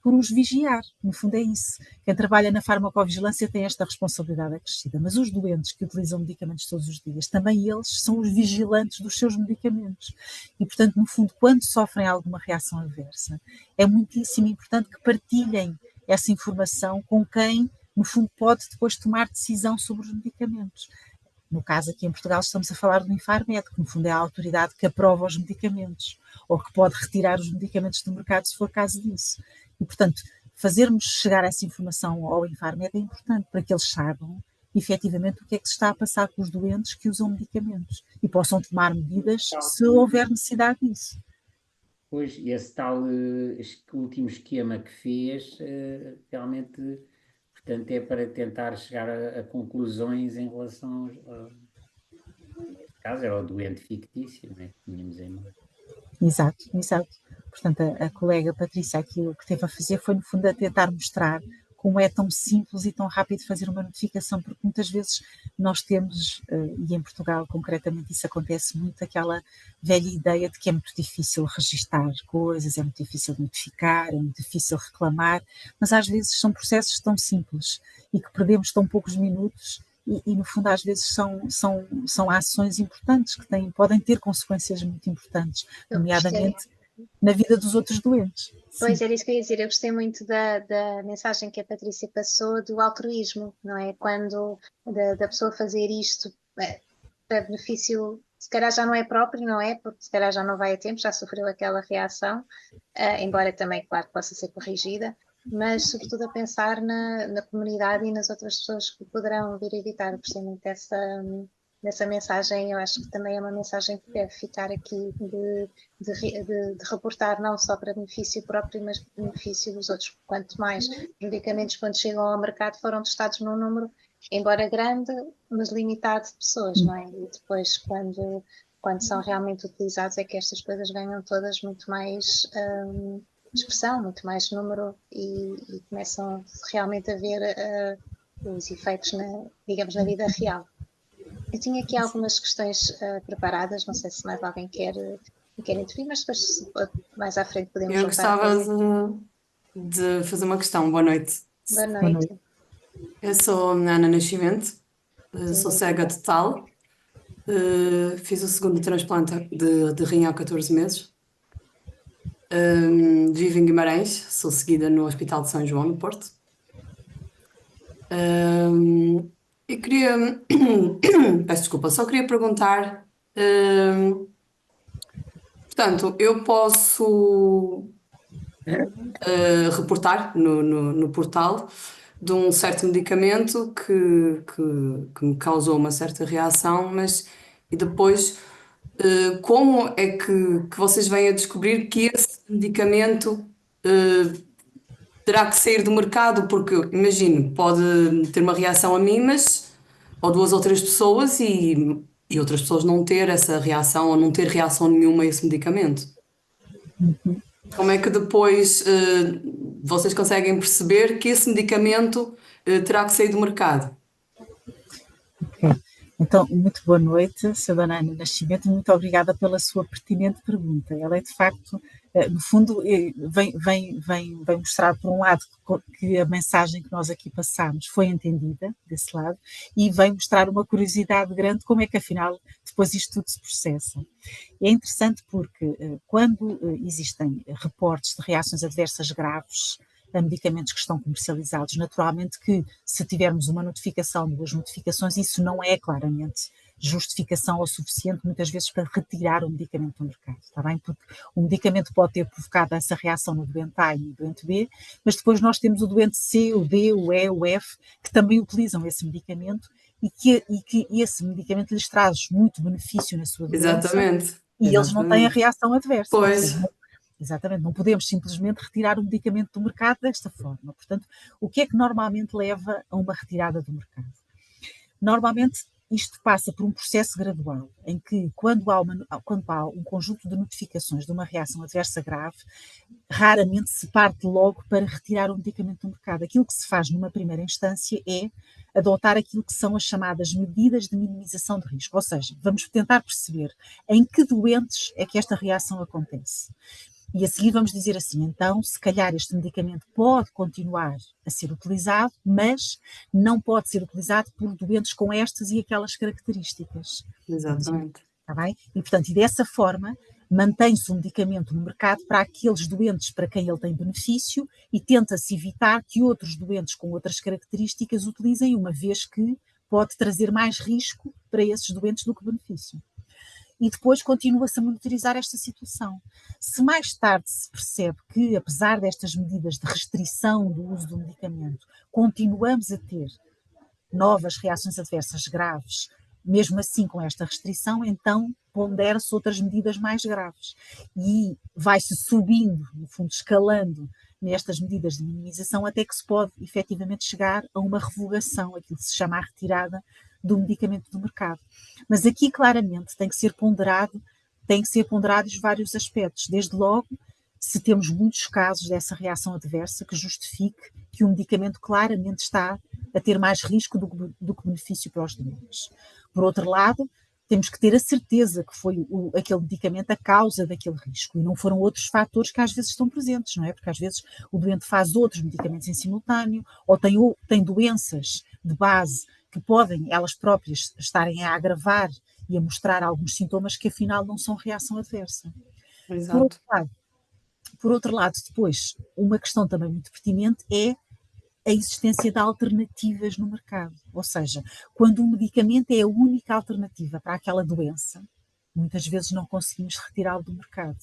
[SPEAKER 2] os vigiar, no fundo é isso. Quem trabalha na farmacovigilância tem esta responsabilidade acrescida, mas os doentes que utilizam medicamentos todos os dias, também eles são os vigilantes dos seus medicamentos. E, portanto, no fundo, quando sofrem alguma reação adversa, é muitíssimo importante que partilhem essa informação com quem, no fundo, pode depois tomar decisão sobre os medicamentos. No caso aqui em Portugal estamos a falar do Infarmed, que no fundo é a autoridade que aprova os medicamentos, ou que pode retirar os medicamentos do mercado se for caso disso. E, portanto, fazermos chegar essa informação ao Infarmed é importante para que eles saibam efetivamente o que é que se está a passar com os doentes que usam medicamentos e possam tomar medidas se houver necessidade disso.
[SPEAKER 4] Pois, esse tal último esquema que fez, realmente, portanto, é para tentar chegar a conclusões em relação neste caso era o doente fictício, né, que tínhamos em mão.
[SPEAKER 2] Exato, exato. Portanto, a colega Patrícia aqui o que teve a fazer foi, no fundo, a tentar mostrar como é tão simples e tão rápido fazer uma notificação, porque muitas vezes nós temos, e em Portugal concretamente isso acontece muito, aquela velha ideia de que é muito difícil registar coisas, é muito difícil notificar, é muito difícil reclamar, mas às vezes são processos tão simples e que perdemos tão poucos minutos e no fundo às vezes são ações importantes que podem ter consequências muito importantes, nomeadamente na vida dos outros doentes.
[SPEAKER 1] Pois,
[SPEAKER 2] Sim.
[SPEAKER 1] era isso que eu ia dizer, eu gostei muito da mensagem que a Patrícia passou do altruísmo, não é? Quando da pessoa fazer isto para benefício, se calhar já não é próprio, não é? Porque se calhar já não vai a tempo, já sofreu aquela reação, embora também, claro, possa ser corrigida, mas sobretudo a pensar na comunidade e nas outras pessoas que poderão vir a evitar. Eu gostei muito nessa mensagem, eu acho que também é uma mensagem que deve ficar aqui de reportar não só para benefício próprio, mas para benefício dos outros. Quanto mais medicamentos, quando chegam ao mercado, foram testados num número, embora grande, mas limitado de pessoas, não é? E depois, quando são realmente utilizados, é que estas coisas ganham todas muito mais expressão, muito mais número e começam realmente a ver os efeitos, digamos, na vida real. Eu tinha aqui algumas questões preparadas, não sei se mais alguém quer intervir, mas depois mais à frente podemos
[SPEAKER 5] Eu
[SPEAKER 1] voltar a
[SPEAKER 5] gostava
[SPEAKER 1] fazer.
[SPEAKER 5] de fazer uma questão. Boa noite.
[SPEAKER 1] Boa
[SPEAKER 2] Boa
[SPEAKER 1] noite.
[SPEAKER 2] noite.
[SPEAKER 5] Eu sou Ana Nascimento,
[SPEAKER 1] Sim,
[SPEAKER 5] sou cega total, fiz o segundo transplante de rim há 14 meses. Vivo em Guimarães, sou seguida no Hospital de São João, no Porto. E queria, peço desculpa, só queria perguntar, portanto, eu posso reportar no portal de um certo medicamento que me causou uma certa reação, mas e depois como é que vocês vêm a descobrir que esse medicamento terá que sair do mercado? Porque, imagino, pode ter uma reação a mim, mas ou duas ou três pessoas e outras pessoas não ter essa reação ou não ter reação nenhuma a esse medicamento. Como é que depois vocês conseguem perceber que esse medicamento terá que sair do mercado?
[SPEAKER 2] Ok. Então, muito boa noite, Sra. Dona Ana Nascimento, muito obrigada pela sua pertinente pergunta. Ela é, de facto, no fundo, vem mostrar, por um lado, que a mensagem que nós aqui passamos foi entendida, desse lado, e vem mostrar uma curiosidade grande como é que, afinal, depois isto tudo se processa. É interessante porque, quando existem reportes de reações adversas graves a medicamentos que estão comercializados, naturalmente que se tivermos uma notificação, duas notificações, isso não é claramente justificação o suficiente muitas vezes para retirar o medicamento do mercado, está bem? Porque o medicamento pode ter provocado essa reação no doente A e no doente B, mas depois nós temos o doente C, o D, o E, o F, que também utilizam esse medicamento e que esse medicamento lhes traz muito benefício na sua doença.
[SPEAKER 5] Exatamente.
[SPEAKER 2] E eles não têm a reação adversa.
[SPEAKER 5] Pois.
[SPEAKER 2] Ou seja, exatamente, não podemos simplesmente retirar o medicamento do mercado desta forma. Portanto, o que é que normalmente leva a uma retirada do mercado? Normalmente isto passa por um processo gradual, em que quando há um conjunto de notificações de uma reação adversa grave, raramente se parte logo para retirar o medicamento do mercado. Aquilo que se faz numa primeira instância é adotar aquilo que são as chamadas medidas de minimização de risco, ou seja, vamos tentar perceber em que doentes é que esta reação acontece. E a seguir vamos dizer assim, então, se calhar este medicamento pode continuar a ser utilizado, mas não pode ser utilizado por doentes com estas e aquelas características.
[SPEAKER 5] Exatamente.
[SPEAKER 2] Está bem? E, portanto, e dessa forma, mantém-se o medicamento no mercado para aqueles doentes para quem ele tem benefício e tenta-se evitar que outros doentes com outras características utilizem, uma vez que pode trazer mais risco para esses doentes do que benefício. E depois continua-se a monitorizar esta situação. Se mais tarde se percebe que, apesar destas medidas de restrição do uso do medicamento, continuamos a ter novas reações adversas graves, mesmo assim com esta restrição, então pondera-se outras medidas mais graves. E vai-se subindo, no fundo, escalando nestas medidas de minimização até que se pode efetivamente chegar a uma revogação, aquilo que se chama a retirada do medicamento do mercado. Mas aqui claramente tem que ser ponderados vários aspectos, desde logo se temos muitos casos dessa reação adversa que justifique que o medicamento claramente está a ter mais risco do que benefício para os doentes. Por outro lado, temos que ter a certeza que foi aquele medicamento a causa daquele risco e não foram outros fatores que às vezes estão presentes, não é? Porque às vezes o doente faz outros medicamentos em simultâneo ou tem doenças de base que podem elas próprias estarem a agravar e a mostrar alguns sintomas que afinal não são reação adversa.
[SPEAKER 5] Exato.
[SPEAKER 2] Por outro lado, depois, uma questão também muito pertinente é a existência de alternativas no mercado. Ou seja, quando um medicamento é a única alternativa para aquela doença, muitas vezes não conseguimos retirá-lo do mercado.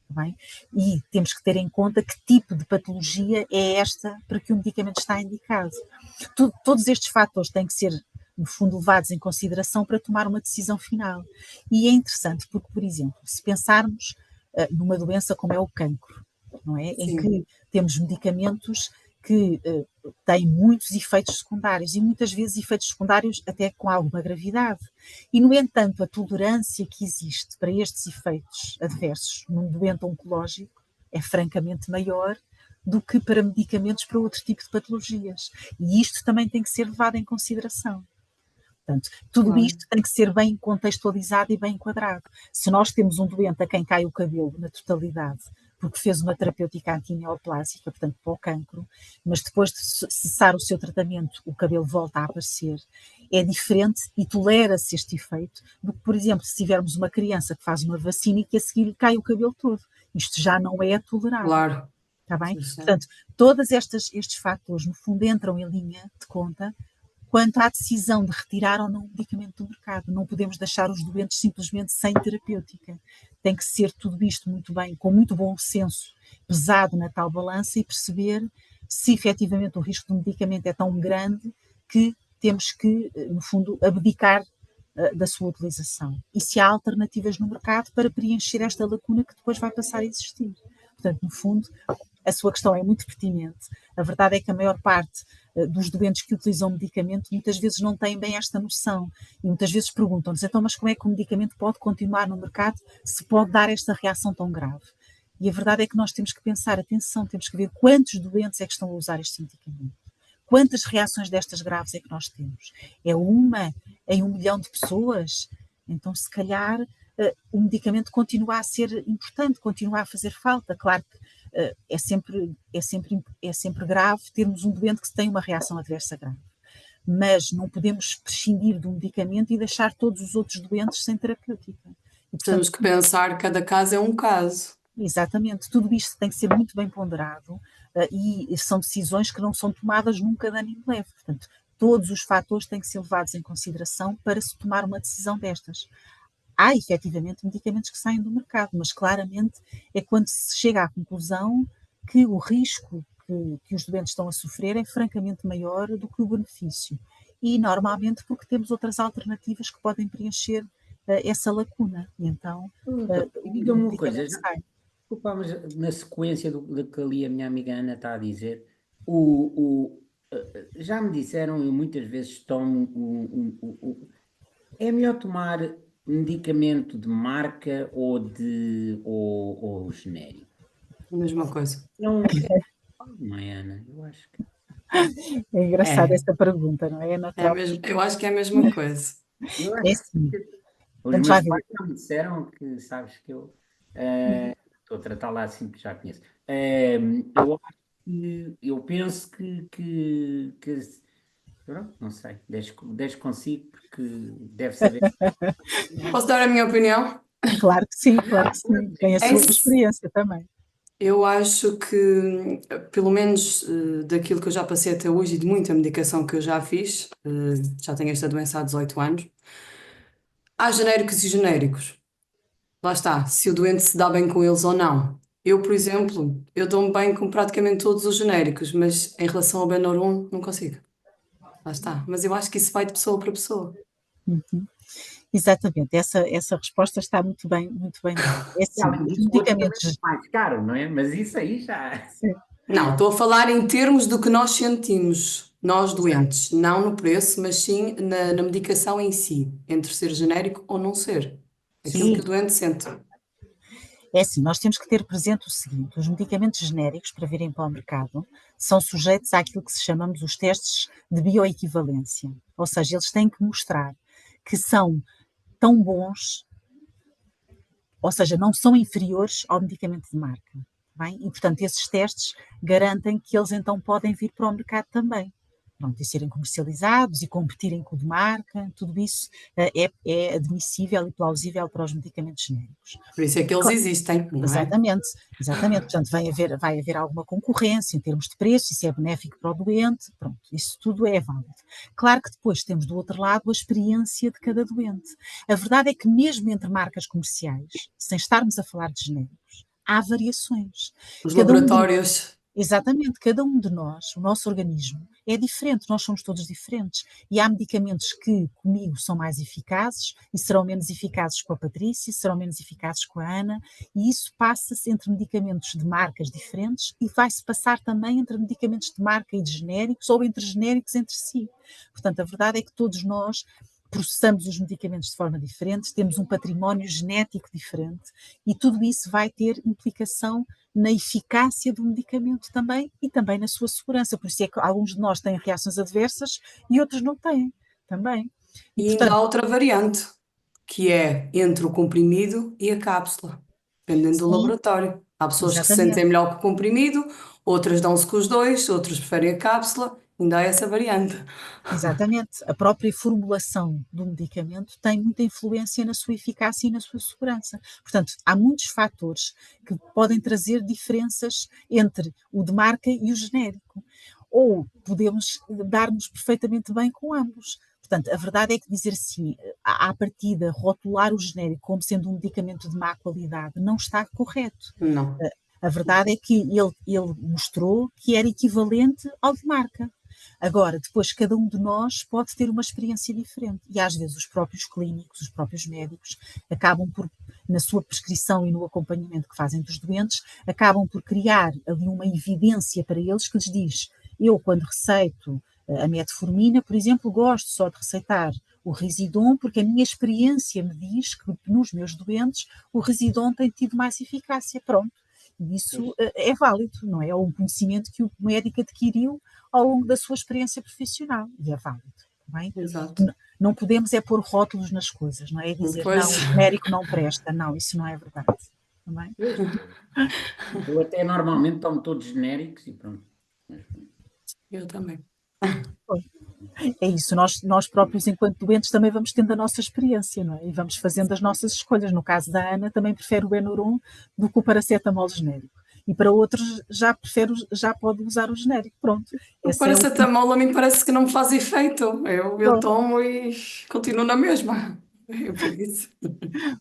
[SPEAKER 2] Bem? E temos que ter em conta que tipo de patologia é esta para que o medicamento está indicado. Todos estes fatores têm que ser no fundo, levados em consideração para tomar uma decisão final. E é interessante porque, por exemplo, se pensarmos numa doença como é o cancro, não é? Em
[SPEAKER 5] Sim,
[SPEAKER 2] que temos medicamentos que têm muitos efeitos secundários e muitas vezes efeitos secundários até com alguma gravidade. E, no entanto, a tolerância que existe para estes efeitos adversos num doente oncológico é francamente maior do que para medicamentos para outro tipo de patologias. E isto também tem que ser levado em consideração. Portanto, tudo
[SPEAKER 5] claro.
[SPEAKER 2] isto tem que ser bem contextualizado e bem enquadrado. Se nós temos um doente a quem cai o cabelo na totalidade, porque fez uma terapêutica antineoplásica, portanto, para o cancro, mas depois de cessar o seu tratamento, o cabelo volta a aparecer, é diferente e tolera-se este efeito do que, por exemplo, se tivermos uma criança que faz uma vacina e que a seguir lhe cai o cabelo todo. Isto já não é tolerável.
[SPEAKER 5] Claro.
[SPEAKER 2] Está bem?
[SPEAKER 5] Sim.
[SPEAKER 2] Portanto, todos estes fatores, no fundo, entram em linha de conta quanto à decisão de retirar ou não o medicamento do mercado. Não podemos deixar os doentes simplesmente sem terapêutica. Tem que ser tudo isto muito bem, com muito bom senso, pesado na tal balança e perceber se efetivamente o risco do medicamento é tão grande que temos que, no fundo, abdicar da sua utilização. E se há alternativas no mercado para preencher esta lacuna que depois vai passar a existir. Portanto, no fundo, a sua questão é muito pertinente. A verdade é que a maior parte dos doentes que utilizam medicamento muitas vezes não têm bem esta noção e muitas vezes perguntam-nos, então, mas como é que o medicamento pode continuar no mercado se pode dar esta reação tão grave? E a verdade é que nós temos que pensar, atenção, temos que ver quantos doentes é que estão a usar este medicamento. Quantas reações destas graves é que nós temos? É uma em 1 milhão de pessoas? Então, se calhar, o medicamento continua a ser importante, continua a fazer falta. Claro que é sempre grave termos um doente que tem uma reação adversa grave. Mas não podemos prescindir do medicamento e deixar todos os outros doentes sem terapêutica. E, portanto,
[SPEAKER 5] Temos que pensar que cada caso é um caso.
[SPEAKER 2] exatamente, tudo isto tem que ser muito bem ponderado e são decisões que não são tomadas nunca de ânimo leve. Portanto, todos os fatores têm que ser levados em consideração para se tomar uma decisão destas. Há efetivamente medicamentos que saem do mercado, mas claramente é quando se chega à conclusão que o risco que os doentes estão a sofrer é francamente maior do que o benefício. E normalmente porque temos outras alternativas que podem preencher essa lacuna. E então,
[SPEAKER 4] E diga-me uma coisa,
[SPEAKER 2] medicamento sai.
[SPEAKER 4] desculpa, mas na sequência do que ali a minha amiga Ana está a dizer, já me disseram, e muitas vezes tomo, é melhor tomar medicamento de marca ou genérico?
[SPEAKER 5] A mesma coisa.
[SPEAKER 4] Não, não é, Ana? Eu acho que
[SPEAKER 2] É engraçada
[SPEAKER 5] É.
[SPEAKER 2] essa pergunta, não é? É
[SPEAKER 5] É
[SPEAKER 2] natural.
[SPEAKER 5] mesmo, eu acho que é a mesma coisa.
[SPEAKER 4] eu
[SPEAKER 2] É
[SPEAKER 4] acho
[SPEAKER 2] assim.
[SPEAKER 4] que os
[SPEAKER 2] Vamos
[SPEAKER 4] meus
[SPEAKER 2] lá ver.
[SPEAKER 4] pais já me disseram que, sabes, que eu estou a tratar lá assim que já conheço. Eu penso que pronto, não sei, deixo consigo porque deve saber.
[SPEAKER 5] Posso dar a minha opinião?
[SPEAKER 2] Claro que sim, claro que sim. Tem a
[SPEAKER 5] É
[SPEAKER 2] sua
[SPEAKER 5] isso.
[SPEAKER 2] experiência também.
[SPEAKER 5] Eu acho que, pelo menos daquilo que eu já passei até hoje e de muita medicação que eu já fiz, já tenho esta doença há 18 anos, há genéricos e genéricos. Lá está, se o doente se dá bem com eles ou não. Eu, por exemplo, eu dou-me bem com praticamente todos os genéricos, mas em relação ao Benuron, não consigo. Lá está. Mas eu acho que isso vai de pessoa para pessoa.
[SPEAKER 2] Uhum. Exatamente, essa resposta está muito bem dada. É assim,
[SPEAKER 4] Além
[SPEAKER 2] os
[SPEAKER 4] disso, o outro também
[SPEAKER 2] medicamentos.
[SPEAKER 4] é mais caro, não é? Mas isso aí já.
[SPEAKER 2] Sim.
[SPEAKER 5] Não, estou a falar em termos do que nós sentimos, nós doentes, não no preço, mas sim na medicação em si, entre ser genérico ou não ser. Aquilo que
[SPEAKER 2] Sim,
[SPEAKER 5] o doente sente.
[SPEAKER 2] é assim, nós temos que ter presente o seguinte: os medicamentos genéricos, para virem para o mercado, são sujeitos àquilo que chamamos os testes de bioequivalência. Ou seja, eles têm que mostrar que são tão bons, ou seja, não são inferiores ao medicamento de marca. Bem? E, portanto, esses testes garantem que eles então podem vir para o mercado também. Pronto, e serem comercializados e competirem com o de marca, tudo isso é admissível e plausível para os medicamentos genéricos.
[SPEAKER 5] Por isso é que eles existem, não é?
[SPEAKER 2] Exatamente, exatamente. Portanto, vai haver alguma concorrência em termos de preço, isso é benéfico para o doente, pronto, isso tudo é válido. Claro que depois temos do outro lado a experiência de cada doente. A verdade é que mesmo entre marcas comerciais, sem estarmos a falar de genéricos, há variações.
[SPEAKER 5] Os
[SPEAKER 2] Cada um de
[SPEAKER 5] laboratórios.
[SPEAKER 2] Exatamente, cada um de nós, o nosso organismo, é diferente, nós somos todos diferentes. E há medicamentos que comigo são mais eficazes e serão menos eficazes com a Patrícia, serão menos eficazes com a Ana, e isso passa-se entre medicamentos de marcas diferentes e vai-se passar também entre medicamentos de marca e de genéricos ou entre genéricos entre si. Portanto, a verdade é que todos nós processamos os medicamentos de forma diferente, temos um património genético diferente e tudo isso vai ter implicação na eficácia do medicamento também e também na sua segurança. Por isso é que alguns de nós têm reações adversas e outros não têm também.
[SPEAKER 5] E ainda há outra variante, que é entre o comprimido e a cápsula, dependendo do
[SPEAKER 2] sim,
[SPEAKER 5] laboratório. Há pessoas que se
[SPEAKER 2] exatamente.
[SPEAKER 5] sentem melhor com o comprimido, outras dão-se com os dois, outras preferem a cápsula, ainda há essa variante.
[SPEAKER 2] Exatamente. A própria formulação do medicamento tem muita influência na sua eficácia e na sua segurança. Portanto, há muitos fatores que podem trazer diferenças entre o de marca e o genérico. Ou podemos dar-nos perfeitamente bem com ambos. Portanto, a verdade é que dizer assim, à partida, rotular o genérico como sendo um medicamento de má qualidade não está correto.
[SPEAKER 5] Não.
[SPEAKER 2] A verdade é que ele mostrou que era equivalente ao de marca. Agora, depois, cada um de nós pode ter uma experiência diferente. E às vezes os próprios clínicos, os próprios médicos, acabam por, na sua prescrição e no acompanhamento que fazem dos doentes, acabam por criar ali uma evidência para eles que lhes diz: eu, quando receito a metformina, por exemplo, gosto só de receitar o Risidon, porque a minha experiência me diz que nos meus doentes o Risidon tem tido mais eficácia. Pronto. E isso é válido, não é? É um conhecimento que o médico adquiriu ao longo da sua experiência profissional e é válido. Bem?
[SPEAKER 5] Exato.
[SPEAKER 2] Não podemos é pôr rótulos nas coisas, não é? Dizer,
[SPEAKER 5] Pois.
[SPEAKER 2] não, o genérico não presta. Não, isso não é verdade. Também.
[SPEAKER 4] Eu até normalmente tomo todos genéricos e pronto.
[SPEAKER 5] Eu também.
[SPEAKER 2] É isso, nós próprios, enquanto doentes, também vamos tendo a nossa experiência, não é? E vamos fazendo as nossas escolhas. No caso da Ana, também prefere o Benuron do que o paracetamol genérico. E para outros já pode usar o genérico. Pronto.
[SPEAKER 5] O
[SPEAKER 2] Esse é o
[SPEAKER 5] paracetamol a mim parece que não me faz efeito. Eu
[SPEAKER 2] pronto,
[SPEAKER 5] tomo e continuo na mesma. É por isso.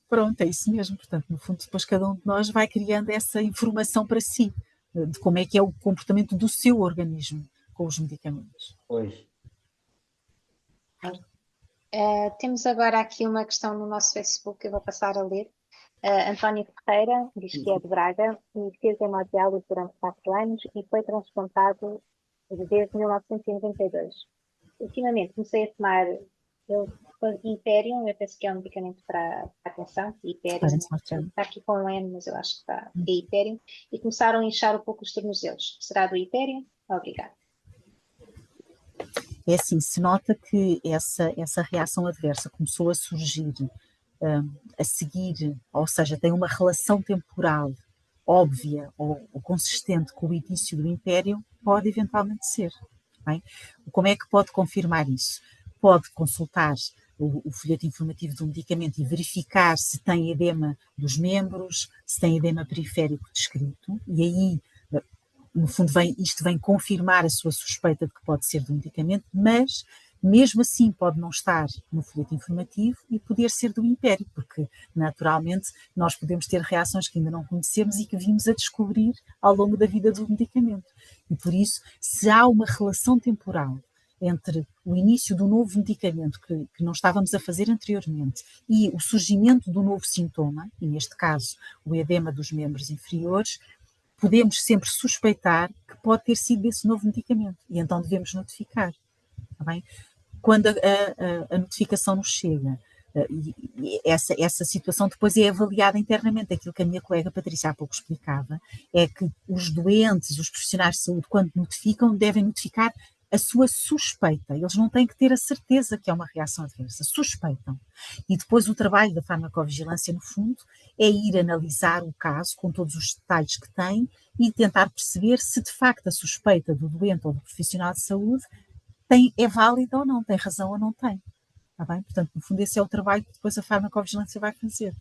[SPEAKER 2] pronto, é isso mesmo. Portanto, no fundo, depois cada um de nós vai criando essa informação para si, de como é que é o comportamento do seu organismo com os medicamentos.
[SPEAKER 4] Pois.
[SPEAKER 1] Temos agora aqui uma questão no nosso Facebook, eu vou passar a ler. António Ferreira diz que é de Braga e fez hemodiálise durante 4 anos e foi transplantado desde 1992. Ultimamente comecei a tomar Hyperion, eu penso que é um medicamento para a atenção, Hyperion, está aqui com um N, mas eu acho que está, é Hyperion, e começaram a inchar um pouco os tornozelos. Será do Hyperion? Obrigada.
[SPEAKER 2] É assim, se nota que essa reação adversa começou a surgir a seguir, ou seja, tem uma relação temporal óbvia ou consistente com o início do Império, pode eventualmente ser. Bem? Como é que pode confirmar isso? Pode consultar o folheto informativo do medicamento e verificar se tem edema dos membros, se tem edema periférico descrito, e aí, no fundo, isto vem confirmar a sua suspeita de que pode ser do medicamento, mas mesmo assim pode não estar no folheto informativo e poder ser do Império, porque naturalmente nós podemos ter reações que ainda não conhecemos e que vimos a descobrir ao longo da vida do medicamento. E por isso, se há uma relação temporal entre o início do novo medicamento que não estávamos a fazer anteriormente e o surgimento do novo sintoma, e neste caso o edema dos membros inferiores, podemos sempre suspeitar que pode ter sido desse novo medicamento e então devemos notificar. Está bem? Quando a notificação nos chega, e essa situação depois é avaliada internamente. Aquilo que a minha colega Patrícia há pouco explicava é que os doentes, os profissionais de saúde, quando notificam, devem notificar a sua suspeita. Eles não têm que ter a certeza que é uma reação adversa, suspeitam. E depois o trabalho da farmacovigilância, no fundo, é ir analisar o caso com todos os detalhes que tem e tentar perceber se de facto a suspeita do doente ou do profissional de saúde é válida ou não, tem razão ou não tem. Está bem? Portanto, no fundo, esse é o trabalho que depois a farmacovigilância vai fazer.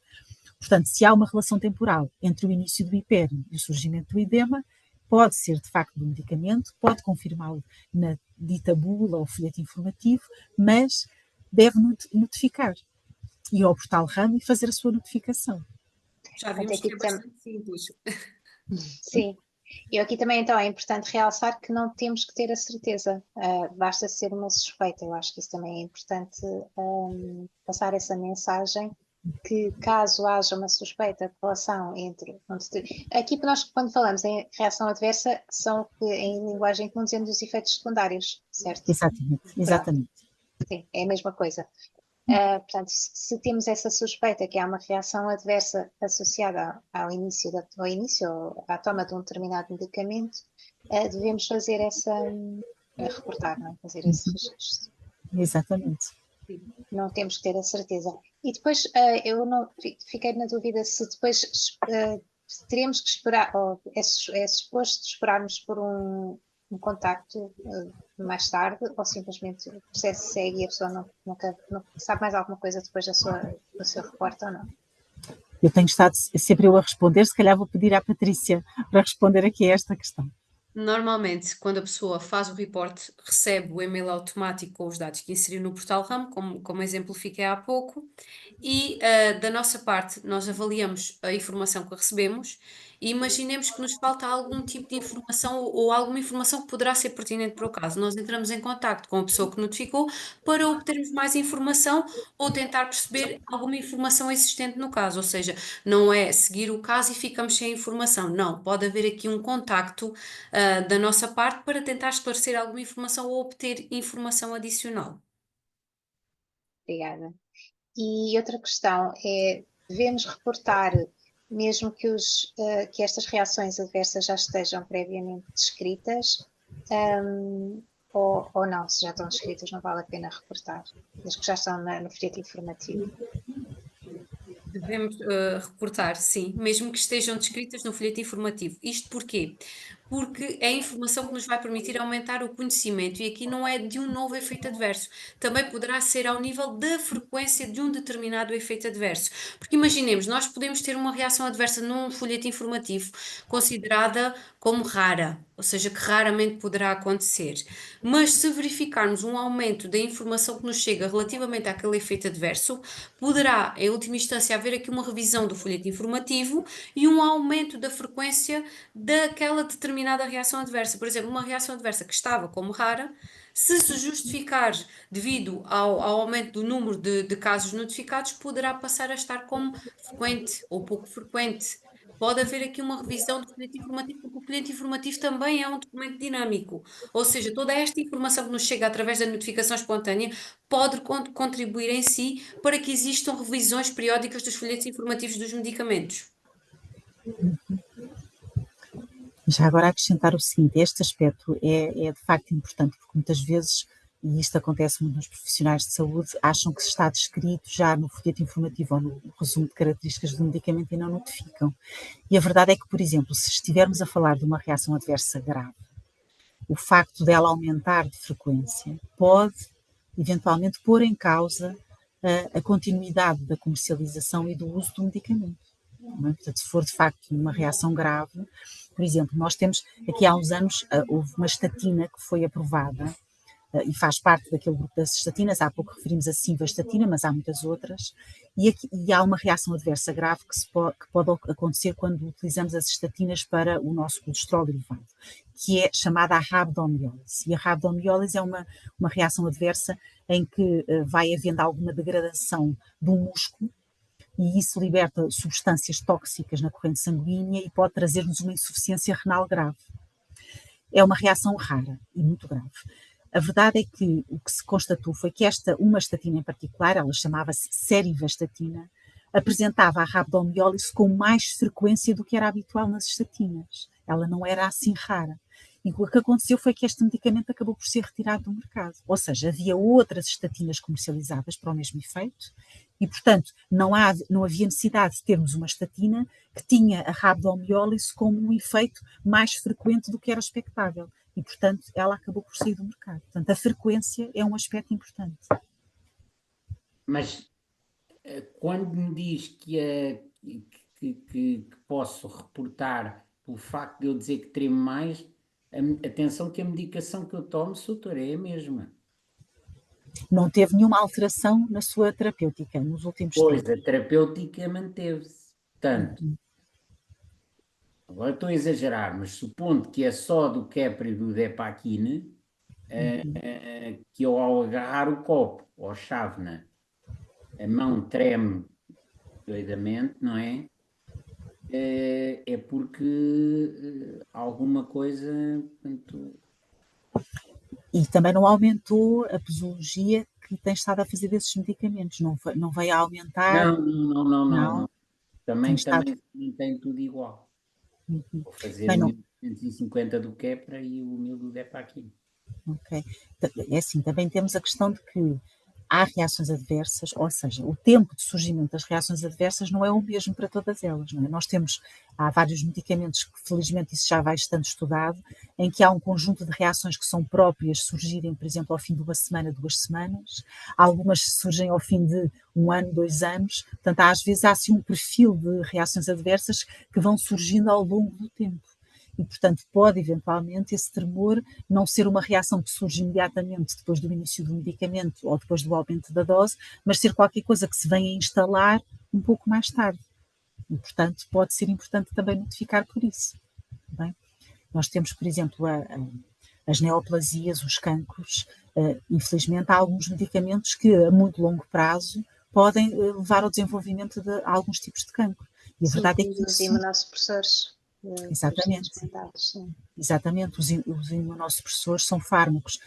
[SPEAKER 2] Portanto, se há uma relação temporal entre o início do hipério e o surgimento do edema, pode ser de facto do medicamento, pode confirmá-lo na dita bula ou folheto informativo, mas deve notificar. Ir ao portal RAM e fazer a sua notificação.
[SPEAKER 3] Já vimos que é bastante simples.
[SPEAKER 1] Sim, E aqui também, então, é importante realçar que não temos que ter a certeza, basta ser uma suspeita. Eu acho que isso também é importante passar essa mensagem, que caso haja uma suspeita de relação entre... Aqui, nós, quando falamos em reação adversa, são, em linguagem comum, dizemos os efeitos secundários, certo?
[SPEAKER 2] Exatamente, exatamente.
[SPEAKER 1] Sim, é a mesma coisa. Portanto, se temos essa suspeita que há uma reação adversa associada ao início, ou à toma de um determinado medicamento, devemos fazer reportar, não é? Fazer esse registro.
[SPEAKER 2] Exatamente.
[SPEAKER 1] Não temos que ter a certeza. E depois, eu não fiquei na dúvida se depois teremos que esperar, ou é suposto esperarmos por um contacto mais tarde, ou simplesmente o processo segue e a pessoa nunca sabe mais alguma coisa depois do seu reporte ou não?
[SPEAKER 2] Eu tenho estado sempre eu a responder, se calhar vou pedir à Patrícia para responder aqui a esta questão.
[SPEAKER 3] Normalmente, quando a pessoa faz o report, recebe o e-mail automático com os dados que inseriu no portal RAM, como exemplifiquei há pouco, e da nossa parte, nós avaliamos a informação que recebemos e imaginemos que nos falta algum tipo de informação ou alguma informação que poderá ser pertinente para o caso. Nós entramos em contacto com a pessoa que notificou para obtermos mais informação ou tentar perceber alguma informação existente no caso, ou seja, não é seguir o caso e ficamos sem informação. Não, pode haver aqui um contacto da nossa parte para tentar esclarecer alguma informação ou obter informação adicional.
[SPEAKER 1] Obrigada. E outra questão é, devemos reportar, mesmo que estas reações adversas já estejam previamente descritas, ou não, se já estão descritas não vale a pena reportar, desde que já estão no folheto informativo.
[SPEAKER 3] Devemos reportar, sim, mesmo que estejam descritas no folheto informativo. Isto porquê? Porque é a informação que nos vai permitir aumentar o conhecimento e aqui não é de um novo efeito adverso. Também poderá ser ao nível da frequência de um determinado efeito adverso. Porque imaginemos, nós podemos ter uma reação adversa num folheto informativo considerada como rara, ou seja, que raramente poderá acontecer. Mas se verificarmos um aumento da informação que nos chega relativamente àquele efeito adverso, poderá, em última instância, haver aqui uma revisão do folheto informativo e um aumento da frequência daquela determinada reação adversa. Por exemplo, uma reação adversa que estava como rara, se justificar devido ao aumento do número de casos notificados, poderá passar a estar como frequente ou pouco frequente. Pode haver aqui uma revisão do folheto informativo, porque o folheto informativo também é um documento dinâmico. Ou seja, toda esta informação que nos chega através da notificação espontânea pode contribuir em si para que existam revisões periódicas dos folhetos informativos dos medicamentos.
[SPEAKER 2] Já agora acrescentar o seguinte, este aspecto é de facto importante, porque muitas vezes, e isto acontece muito nos profissionais de saúde, acham que se está descrito já no folheto informativo ou no resumo de características do medicamento e não notificam. E a verdade é que, por exemplo, se estivermos a falar de uma reação adversa grave, o facto dela aumentar de frequência pode eventualmente pôr em causa a continuidade da comercialização e do uso do medicamento. Não é? Portanto, se for de facto uma reação grave, por exemplo, nós temos, aqui há uns anos, houve uma estatina que foi aprovada e faz parte daquele grupo das estatinas, há pouco referimos a simvastatina, mas há muitas outras, e há uma reação adversa grave que pode acontecer quando utilizamos as estatinas para o nosso colesterol elevado, que é chamada a rabdomiólise. E a rabdomiólise é uma reação adversa em que vai havendo alguma degradação do músculo, e isso liberta substâncias tóxicas na corrente sanguínea e pode trazer-nos uma insuficiência renal grave. É uma reação rara e muito grave. A verdade é que o que se constatou foi que uma estatina em particular, ela chamava-se serivastatina, apresentava a rabdomiólise com mais frequência do que era habitual nas estatinas. Ela não era assim rara. E o que aconteceu foi que este medicamento acabou por ser retirado do mercado. Ou seja, havia outras estatinas comercializadas para o mesmo efeito e, portanto, não havia necessidade de termos uma estatina que tinha a rabdomiólise como um efeito mais frequente do que era expectável. E, portanto, ela acabou por sair do mercado. Portanto, a frequência é um aspecto importante.
[SPEAKER 4] Mas quando me diz que posso reportar pelo facto de eu dizer que tremo mais, atenção que a medicação que eu tomo, doutor, é a mesma.
[SPEAKER 2] Não teve nenhuma alteração na sua terapêutica nos últimos tempos?
[SPEAKER 4] Pois, a terapêutica manteve-se. Portanto, agora estou a exagerar, mas supondo que é só do Keppra e do Depakine, que eu ao agarrar o copo ou a chávena, a mão treme doidamente, não é? É porque alguma coisa, portanto,
[SPEAKER 2] E também não aumentou a posologia que tem estado a fazer desses medicamentos, não veio a aumentar, não, tem estado.
[SPEAKER 4] Também mantém tudo igual.
[SPEAKER 2] Uhum.
[SPEAKER 4] Vou fazer
[SPEAKER 2] Bem,
[SPEAKER 4] o
[SPEAKER 2] não,
[SPEAKER 4] 1250 do Keppra e o 1000 do Depakine.
[SPEAKER 2] ok. É assim, também temos a questão de que há reações adversas, ou seja, o tempo de surgimento das reações adversas não é o mesmo para todas elas, não é? Há vários medicamentos que, felizmente, isso já vai estando estudado, em que há um conjunto de reações que são próprias surgirem, por exemplo, ao fim de uma semana, 2 semanas, algumas surgem ao fim de 1 ano, 2 anos, portanto, às vezes há assim um perfil de reações adversas que vão surgindo ao longo do tempo. E, portanto, pode eventualmente esse tremor não ser uma reação que surge imediatamente depois do início do medicamento ou depois do aumento da dose, mas ser qualquer coisa que se venha a instalar um pouco mais tarde. E, portanto, pode ser importante também notificar por isso. Bem? Nós temos, por exemplo, as neoplasias, os cancros. Infelizmente, há alguns medicamentos que, a muito longo prazo, podem levar ao desenvolvimento de alguns tipos de cancro. E a
[SPEAKER 1] Sim,
[SPEAKER 2] verdade é que
[SPEAKER 1] os
[SPEAKER 2] isso.
[SPEAKER 1] imunossupressores,
[SPEAKER 2] Exatamente.
[SPEAKER 1] sim.
[SPEAKER 2] Exatamente, os imunossupressores são fármacos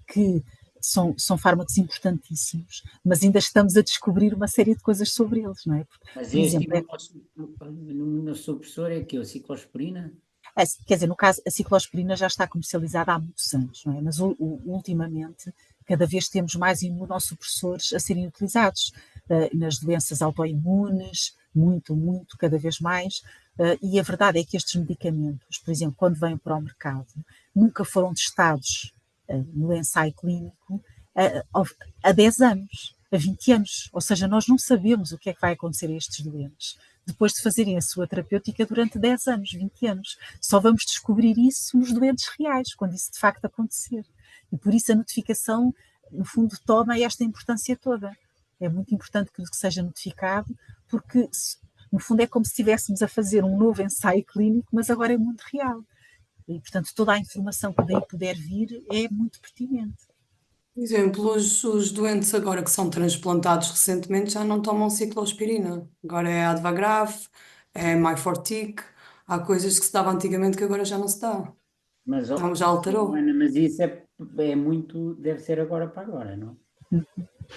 [SPEAKER 2] que são fármacos importantíssimos, mas ainda estamos a descobrir uma série de coisas sobre eles, não é?
[SPEAKER 4] Mas
[SPEAKER 2] Por
[SPEAKER 4] este
[SPEAKER 2] exemplo,
[SPEAKER 4] imunossupressor é que é a ciclosporina?
[SPEAKER 2] quer dizer, no caso, a ciclosporina já está comercializada há muitos anos, não é? Mas ultimamente cada vez temos mais imunossupressores a serem utilizados nas doenças autoimunes, muito, cada vez mais. E a verdade é que estes medicamentos, por exemplo, quando vêm para o mercado, nunca foram testados no ensaio clínico há 10 anos, há 20 anos. Ou seja, nós não sabemos o que é que vai acontecer a estes doentes depois de fazerem a sua terapêutica durante 10 anos, 20 anos. Só vamos descobrir isso nos doentes reais, quando isso de facto acontecer. E por isso a notificação, no fundo, toma esta importância toda. É muito importante que seja notificado, porque, no fundo, é como se estivéssemos a fazer um novo ensaio clínico, mas agora é muito real. E, portanto, toda a informação que daí puder vir é muito pertinente.
[SPEAKER 5] Por exemplo, os doentes agora que são transplantados recentemente já não tomam ciclospirina. Agora é Advagraf, é Myfortic. Há coisas que se dava antigamente que agora já não se dá.
[SPEAKER 4] Mas,
[SPEAKER 5] Então já alterou.
[SPEAKER 4] Ana, mas isso é muito, deve ser agora para agora, não?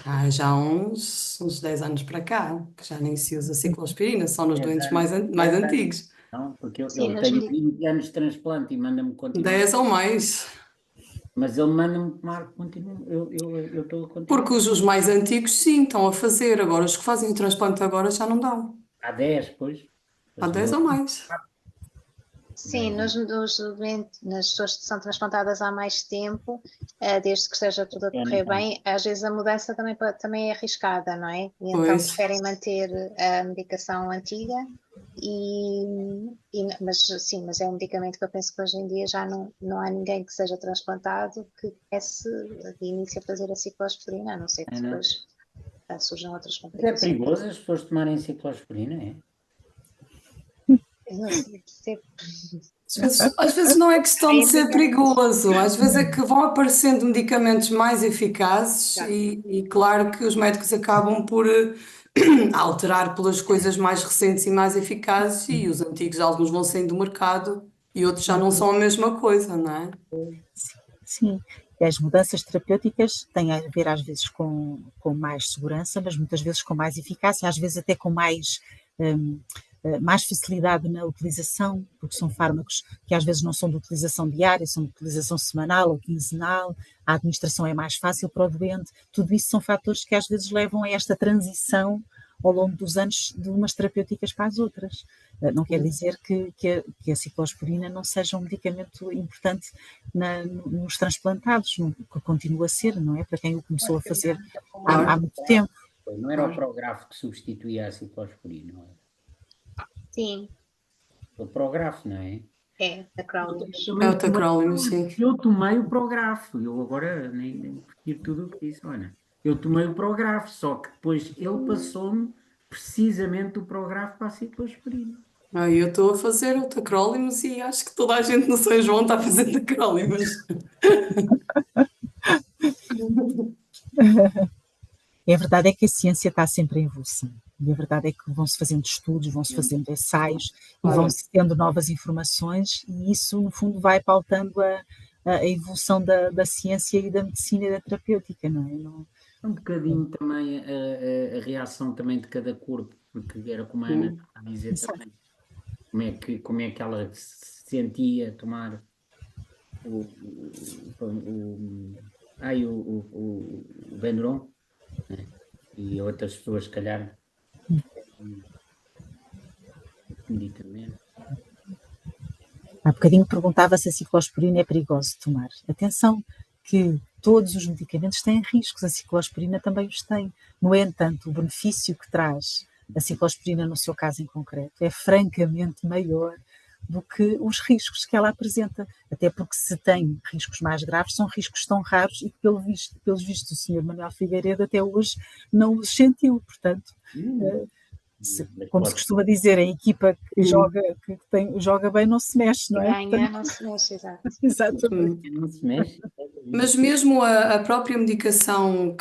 [SPEAKER 5] Há já uns 10 anos para cá, que já nem se usa ciclospirina, só nos
[SPEAKER 4] 10
[SPEAKER 5] doentes
[SPEAKER 4] anos,
[SPEAKER 5] mais
[SPEAKER 4] 10 anos,
[SPEAKER 5] antigos.
[SPEAKER 4] não? Porque
[SPEAKER 1] Sim,
[SPEAKER 4] ele
[SPEAKER 1] nos
[SPEAKER 4] tem 20 anos de transplante e manda-me continuar.
[SPEAKER 5] 10 ou mais.
[SPEAKER 4] Mas ele manda-me tomar, eu estou a continuar.
[SPEAKER 5] Porque os mais antigos, sim, estão a fazer. Agora, os que fazem o transplante agora já não dão.
[SPEAKER 4] Há 10, pois.
[SPEAKER 5] Há
[SPEAKER 4] Mas o
[SPEAKER 5] 10
[SPEAKER 4] meu
[SPEAKER 5] ou mais.
[SPEAKER 1] Sim, nas pessoas que são transplantadas há mais tempo, desde que esteja tudo a
[SPEAKER 4] não
[SPEAKER 1] correr
[SPEAKER 4] tem.
[SPEAKER 1] bem, às vezes a mudança também é arriscada, não é? E então
[SPEAKER 5] Pois.
[SPEAKER 1] preferem manter a medicação antiga, mas é um medicamento que eu penso que hoje em dia já não há ninguém que seja transplantado que comece de início a fazer a ciclosporina, a não ser que
[SPEAKER 4] Ana,
[SPEAKER 1] depois surjam outras
[SPEAKER 4] mas é
[SPEAKER 1] complicações.
[SPEAKER 4] perigoso as pessoas tomarem ciclosporina, é?
[SPEAKER 1] Eu não sei dizer.
[SPEAKER 5] Às vezes não é questão de ser
[SPEAKER 1] Ainda não.
[SPEAKER 5] perigoso, às vezes é que vão aparecendo medicamentos mais eficazes e claro que os médicos acabam por alterar pelas coisas mais recentes e mais eficazes e os antigos alguns vão saindo do mercado e outros já não são a mesma coisa, não é?
[SPEAKER 2] Sim, e as mudanças terapêuticas têm a ver às vezes com mais segurança, mas muitas vezes com mais eficácia, às vezes até com mais facilidade na utilização, porque são fármacos que às vezes não são de utilização diária, são de utilização semanal ou quinzenal, a administração é mais fácil para o doente, tudo isso são fatores que às vezes levam a esta transição ao longo dos anos de umas terapêuticas para as outras. Não quer dizer que a ciclosporina não seja um medicamento importante nos transplantados, que continua a ser, não é? Para quem o começou a fazer há muito tempo.
[SPEAKER 4] Não era o Prograf que substituía a ciclosporina, não é?
[SPEAKER 1] Sim,
[SPEAKER 4] O Prograf, não é?
[SPEAKER 1] é, da Crowley's.
[SPEAKER 5] É o tacróleo, sim.
[SPEAKER 4] Eu tomei o Prograf, eu agora nem retiro tudo o que disse, olha. Eu tomei o Prograf, só que depois ele passou-me precisamente o Prograf para a ciclosporina.
[SPEAKER 5] Eu estou a fazer o tacrólimos e acho que toda a gente no São João está a fazer tacrólimos.
[SPEAKER 2] E a verdade é que a ciência está sempre em evolução. E a verdade é que vão-se fazendo estudos, vão-se fazendo ensaios e
[SPEAKER 5] Claro.
[SPEAKER 2] vão-se tendo novas informações, e isso, no fundo, vai pautando a evolução da ciência e da medicina e da terapêutica, não é?
[SPEAKER 4] Um bocadinho também a reação também de cada corpo, porque era como a Ana estava a dizer
[SPEAKER 2] Exato.
[SPEAKER 4] também, como é que ela se sentia tomar o Benuron, né? E outras pessoas, se calhar, medicamento.
[SPEAKER 2] Há bocadinho perguntava se a ciclosporina é perigoso de tomar. Atenção, que todos os medicamentos têm riscos, a ciclosporina também os tem. No entanto, o benefício que traz a ciclosporina, no seu caso em concreto, é francamente maior do que os riscos que ela apresenta. Até porque, se tem riscos mais graves, são riscos tão raros e que, pelos vistos, o Sr. Manuel Figueiredo até hoje não os sentiu. Portanto, como se costuma dizer, a equipa que joga bem não se mexe, não é?
[SPEAKER 1] Ganha, não se mexe, exato.
[SPEAKER 2] Exatamente.
[SPEAKER 4] Não se mexe.
[SPEAKER 5] Mas mesmo a própria medicação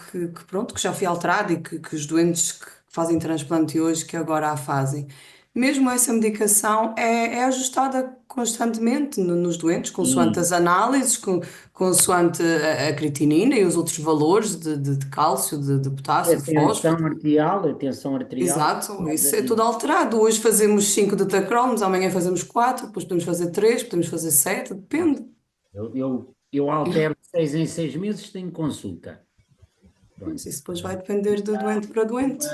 [SPEAKER 5] pronto, que já foi alterada e que os doentes que fazem transplante hoje, que agora a fazem, mesmo essa medicação é ajustada constantemente nos doentes, consoante as análises, consoante a creatinina e os outros valores de cálcio, de potássio, de fósforo.
[SPEAKER 4] A tensão arterial.
[SPEAKER 5] Exato, isso é tudo alterado. Hoje fazemos 5 de tacrónimos, amanhã fazemos 4, depois podemos fazer 3, podemos fazer 7, depende.
[SPEAKER 4] Eu altero 6 em 6 meses, tenho consulta.
[SPEAKER 5] Mas isso depois vai depender de doente para doente.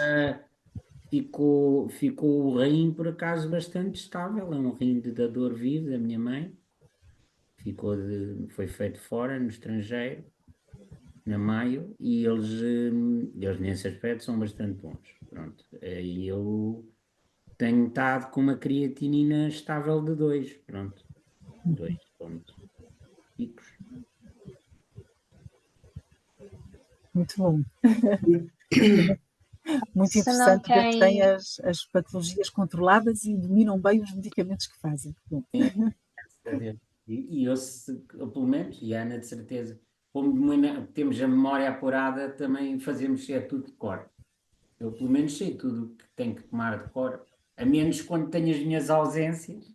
[SPEAKER 4] Ficou o rim, por acaso, bastante estável. É um rim de dador vivo da minha mãe. Foi feito fora, no estrangeiro, na Maio, e eles nesse aspecto são bastante bons. Pronto. E eu tenho estado com uma creatinina estável de 2. Pronto. 2 pontos picos.
[SPEAKER 2] Muito bom. Muito
[SPEAKER 1] Se
[SPEAKER 2] interessante
[SPEAKER 1] não
[SPEAKER 2] ver que têm
[SPEAKER 1] tem-
[SPEAKER 2] as patologias controladas e dominam bem os medicamentos que fazem. Bom,
[SPEAKER 4] E eu, pelo menos, e a Ana de certeza, como temos a memória apurada, também fazemos tudo de cor. Eu, pelo menos, sei tudo o que tenho que tomar de cor, a menos quando tenho as minhas ausências.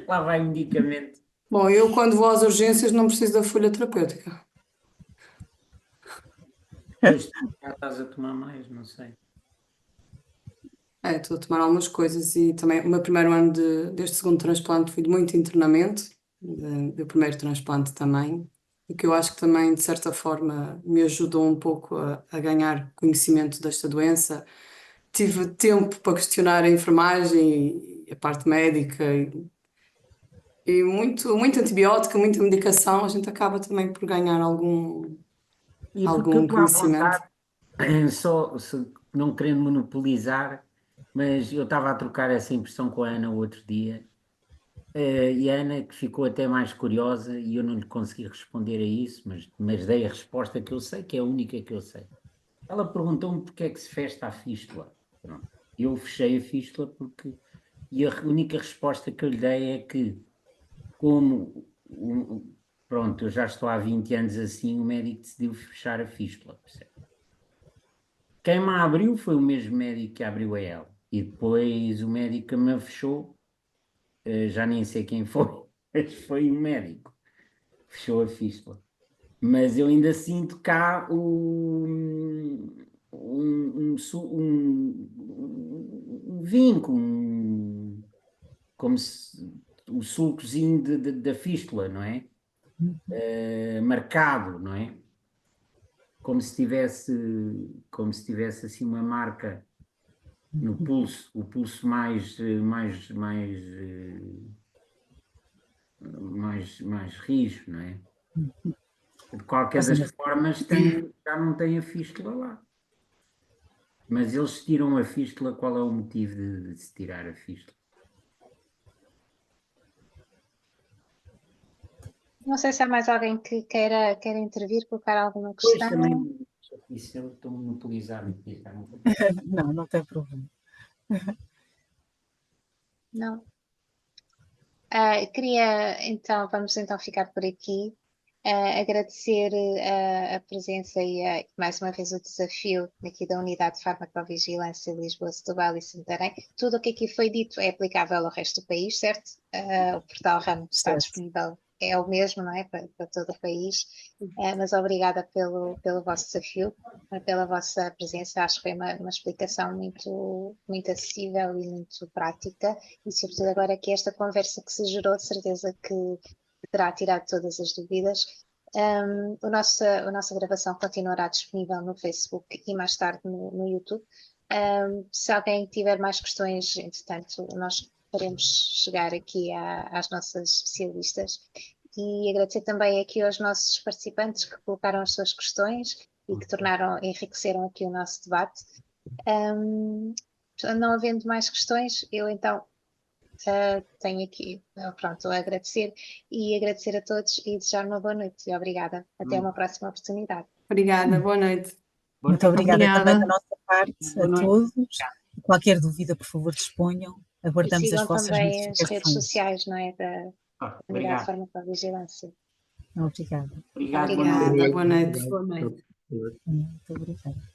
[SPEAKER 4] Lá vai o medicamento.
[SPEAKER 5] Bom, eu quando vou às urgências não preciso da folha terapêutica.
[SPEAKER 4] Depois já estás a tomar mais, não sei.
[SPEAKER 5] Estou a tomar algumas coisas e também o meu primeiro ano deste segundo transplante foi de muito internamento, do primeiro transplante também, o que eu acho que também, de certa forma, me ajudou um pouco a ganhar conhecimento desta doença. Tive tempo para questionar a enfermagem e a parte médica e muito antibiótico, muita medicação, a gente acaba também por ganhar algum
[SPEAKER 4] E porque eu estou à
[SPEAKER 5] conhecimento.
[SPEAKER 4] vontade, não querendo monopolizar, mas eu estava a trocar essa impressão com a Ana o outro dia. E a Ana, que ficou até mais curiosa, e eu não lhe consegui responder a isso, mas dei a resposta que eu sei, que é a única que eu sei. Ela perguntou-me porque é que se fecha a fístula. Pronto. Eu fechei a fístula e a única resposta que eu lhe dei é que, pronto, eu já estou há 20 anos assim, o médico decidiu fechar a fístula. Percebe? Quem me a abriu foi o mesmo médico que abriu a ela. E depois o médico que me a fechou, já nem sei quem foi, mas foi um médico. Fechou a fístula. Mas eu ainda sinto cá um vínculo, como se o sulcozinho da fístula, não é? Marcado, não é? Como se tivesse assim uma marca no pulso, o pulso mais rijo, não é? De qualquer das formas, já não tem a fístula lá. Mas eles tiram a fístula, qual é o motivo de se tirar a fístula?
[SPEAKER 1] Não sei se há mais alguém que queira intervir, colocar alguma
[SPEAKER 4] Pois
[SPEAKER 1] questão.
[SPEAKER 4] também, isso eu estou monopolizado.
[SPEAKER 2] não tem problema.
[SPEAKER 1] Não. Vamos então ficar por aqui. Agradecer a presença e mais uma vez o desafio aqui da Unidade de Farmacovigilância de Lisboa, Setúbal e Santarém. Tudo o que aqui foi dito é aplicável ao resto do país, certo? O portal RAM está
[SPEAKER 2] Certo.
[SPEAKER 1] disponível, é o mesmo, não é? Para todo o país. Mas obrigada pelo vosso desafio, pela vossa presença. Acho que foi uma explicação muito acessível e muito prática, e sobretudo agora que esta conversa que se gerou, de certeza que terá tirado todas as dúvidas. A nossa gravação continuará disponível no Facebook e mais tarde no YouTube. Se alguém tiver mais questões, entretanto, nós faremos chegar aqui às nossas especialistas. E agradecer também aqui aos nossos participantes que colocaram as suas questões e que enriqueceram aqui o nosso debate. Não havendo mais questões, eu então tenho aqui, pronto, a agradecer a todos e desejar uma boa noite e obrigada. Até uma próxima oportunidade.
[SPEAKER 5] Obrigada, boa noite.
[SPEAKER 2] Muito obrigada também da
[SPEAKER 3] Obrigada.
[SPEAKER 2] nossa parte
[SPEAKER 4] Boa
[SPEAKER 2] a
[SPEAKER 4] noite.
[SPEAKER 2] todos. Qualquer dúvida, por favor, disponham.
[SPEAKER 1] E
[SPEAKER 2] Aguardamos as
[SPEAKER 1] sigam
[SPEAKER 2] vossas
[SPEAKER 1] também as redes
[SPEAKER 2] notificações.
[SPEAKER 1] sociais, não é, da Unidade de
[SPEAKER 4] Obrigado.
[SPEAKER 1] Farmacovigilância.
[SPEAKER 2] Obrigada.
[SPEAKER 4] Obrigado.
[SPEAKER 1] Obrigada.
[SPEAKER 5] Obrigada, boa noite.
[SPEAKER 3] Boa noite.
[SPEAKER 2] Muito obrigada.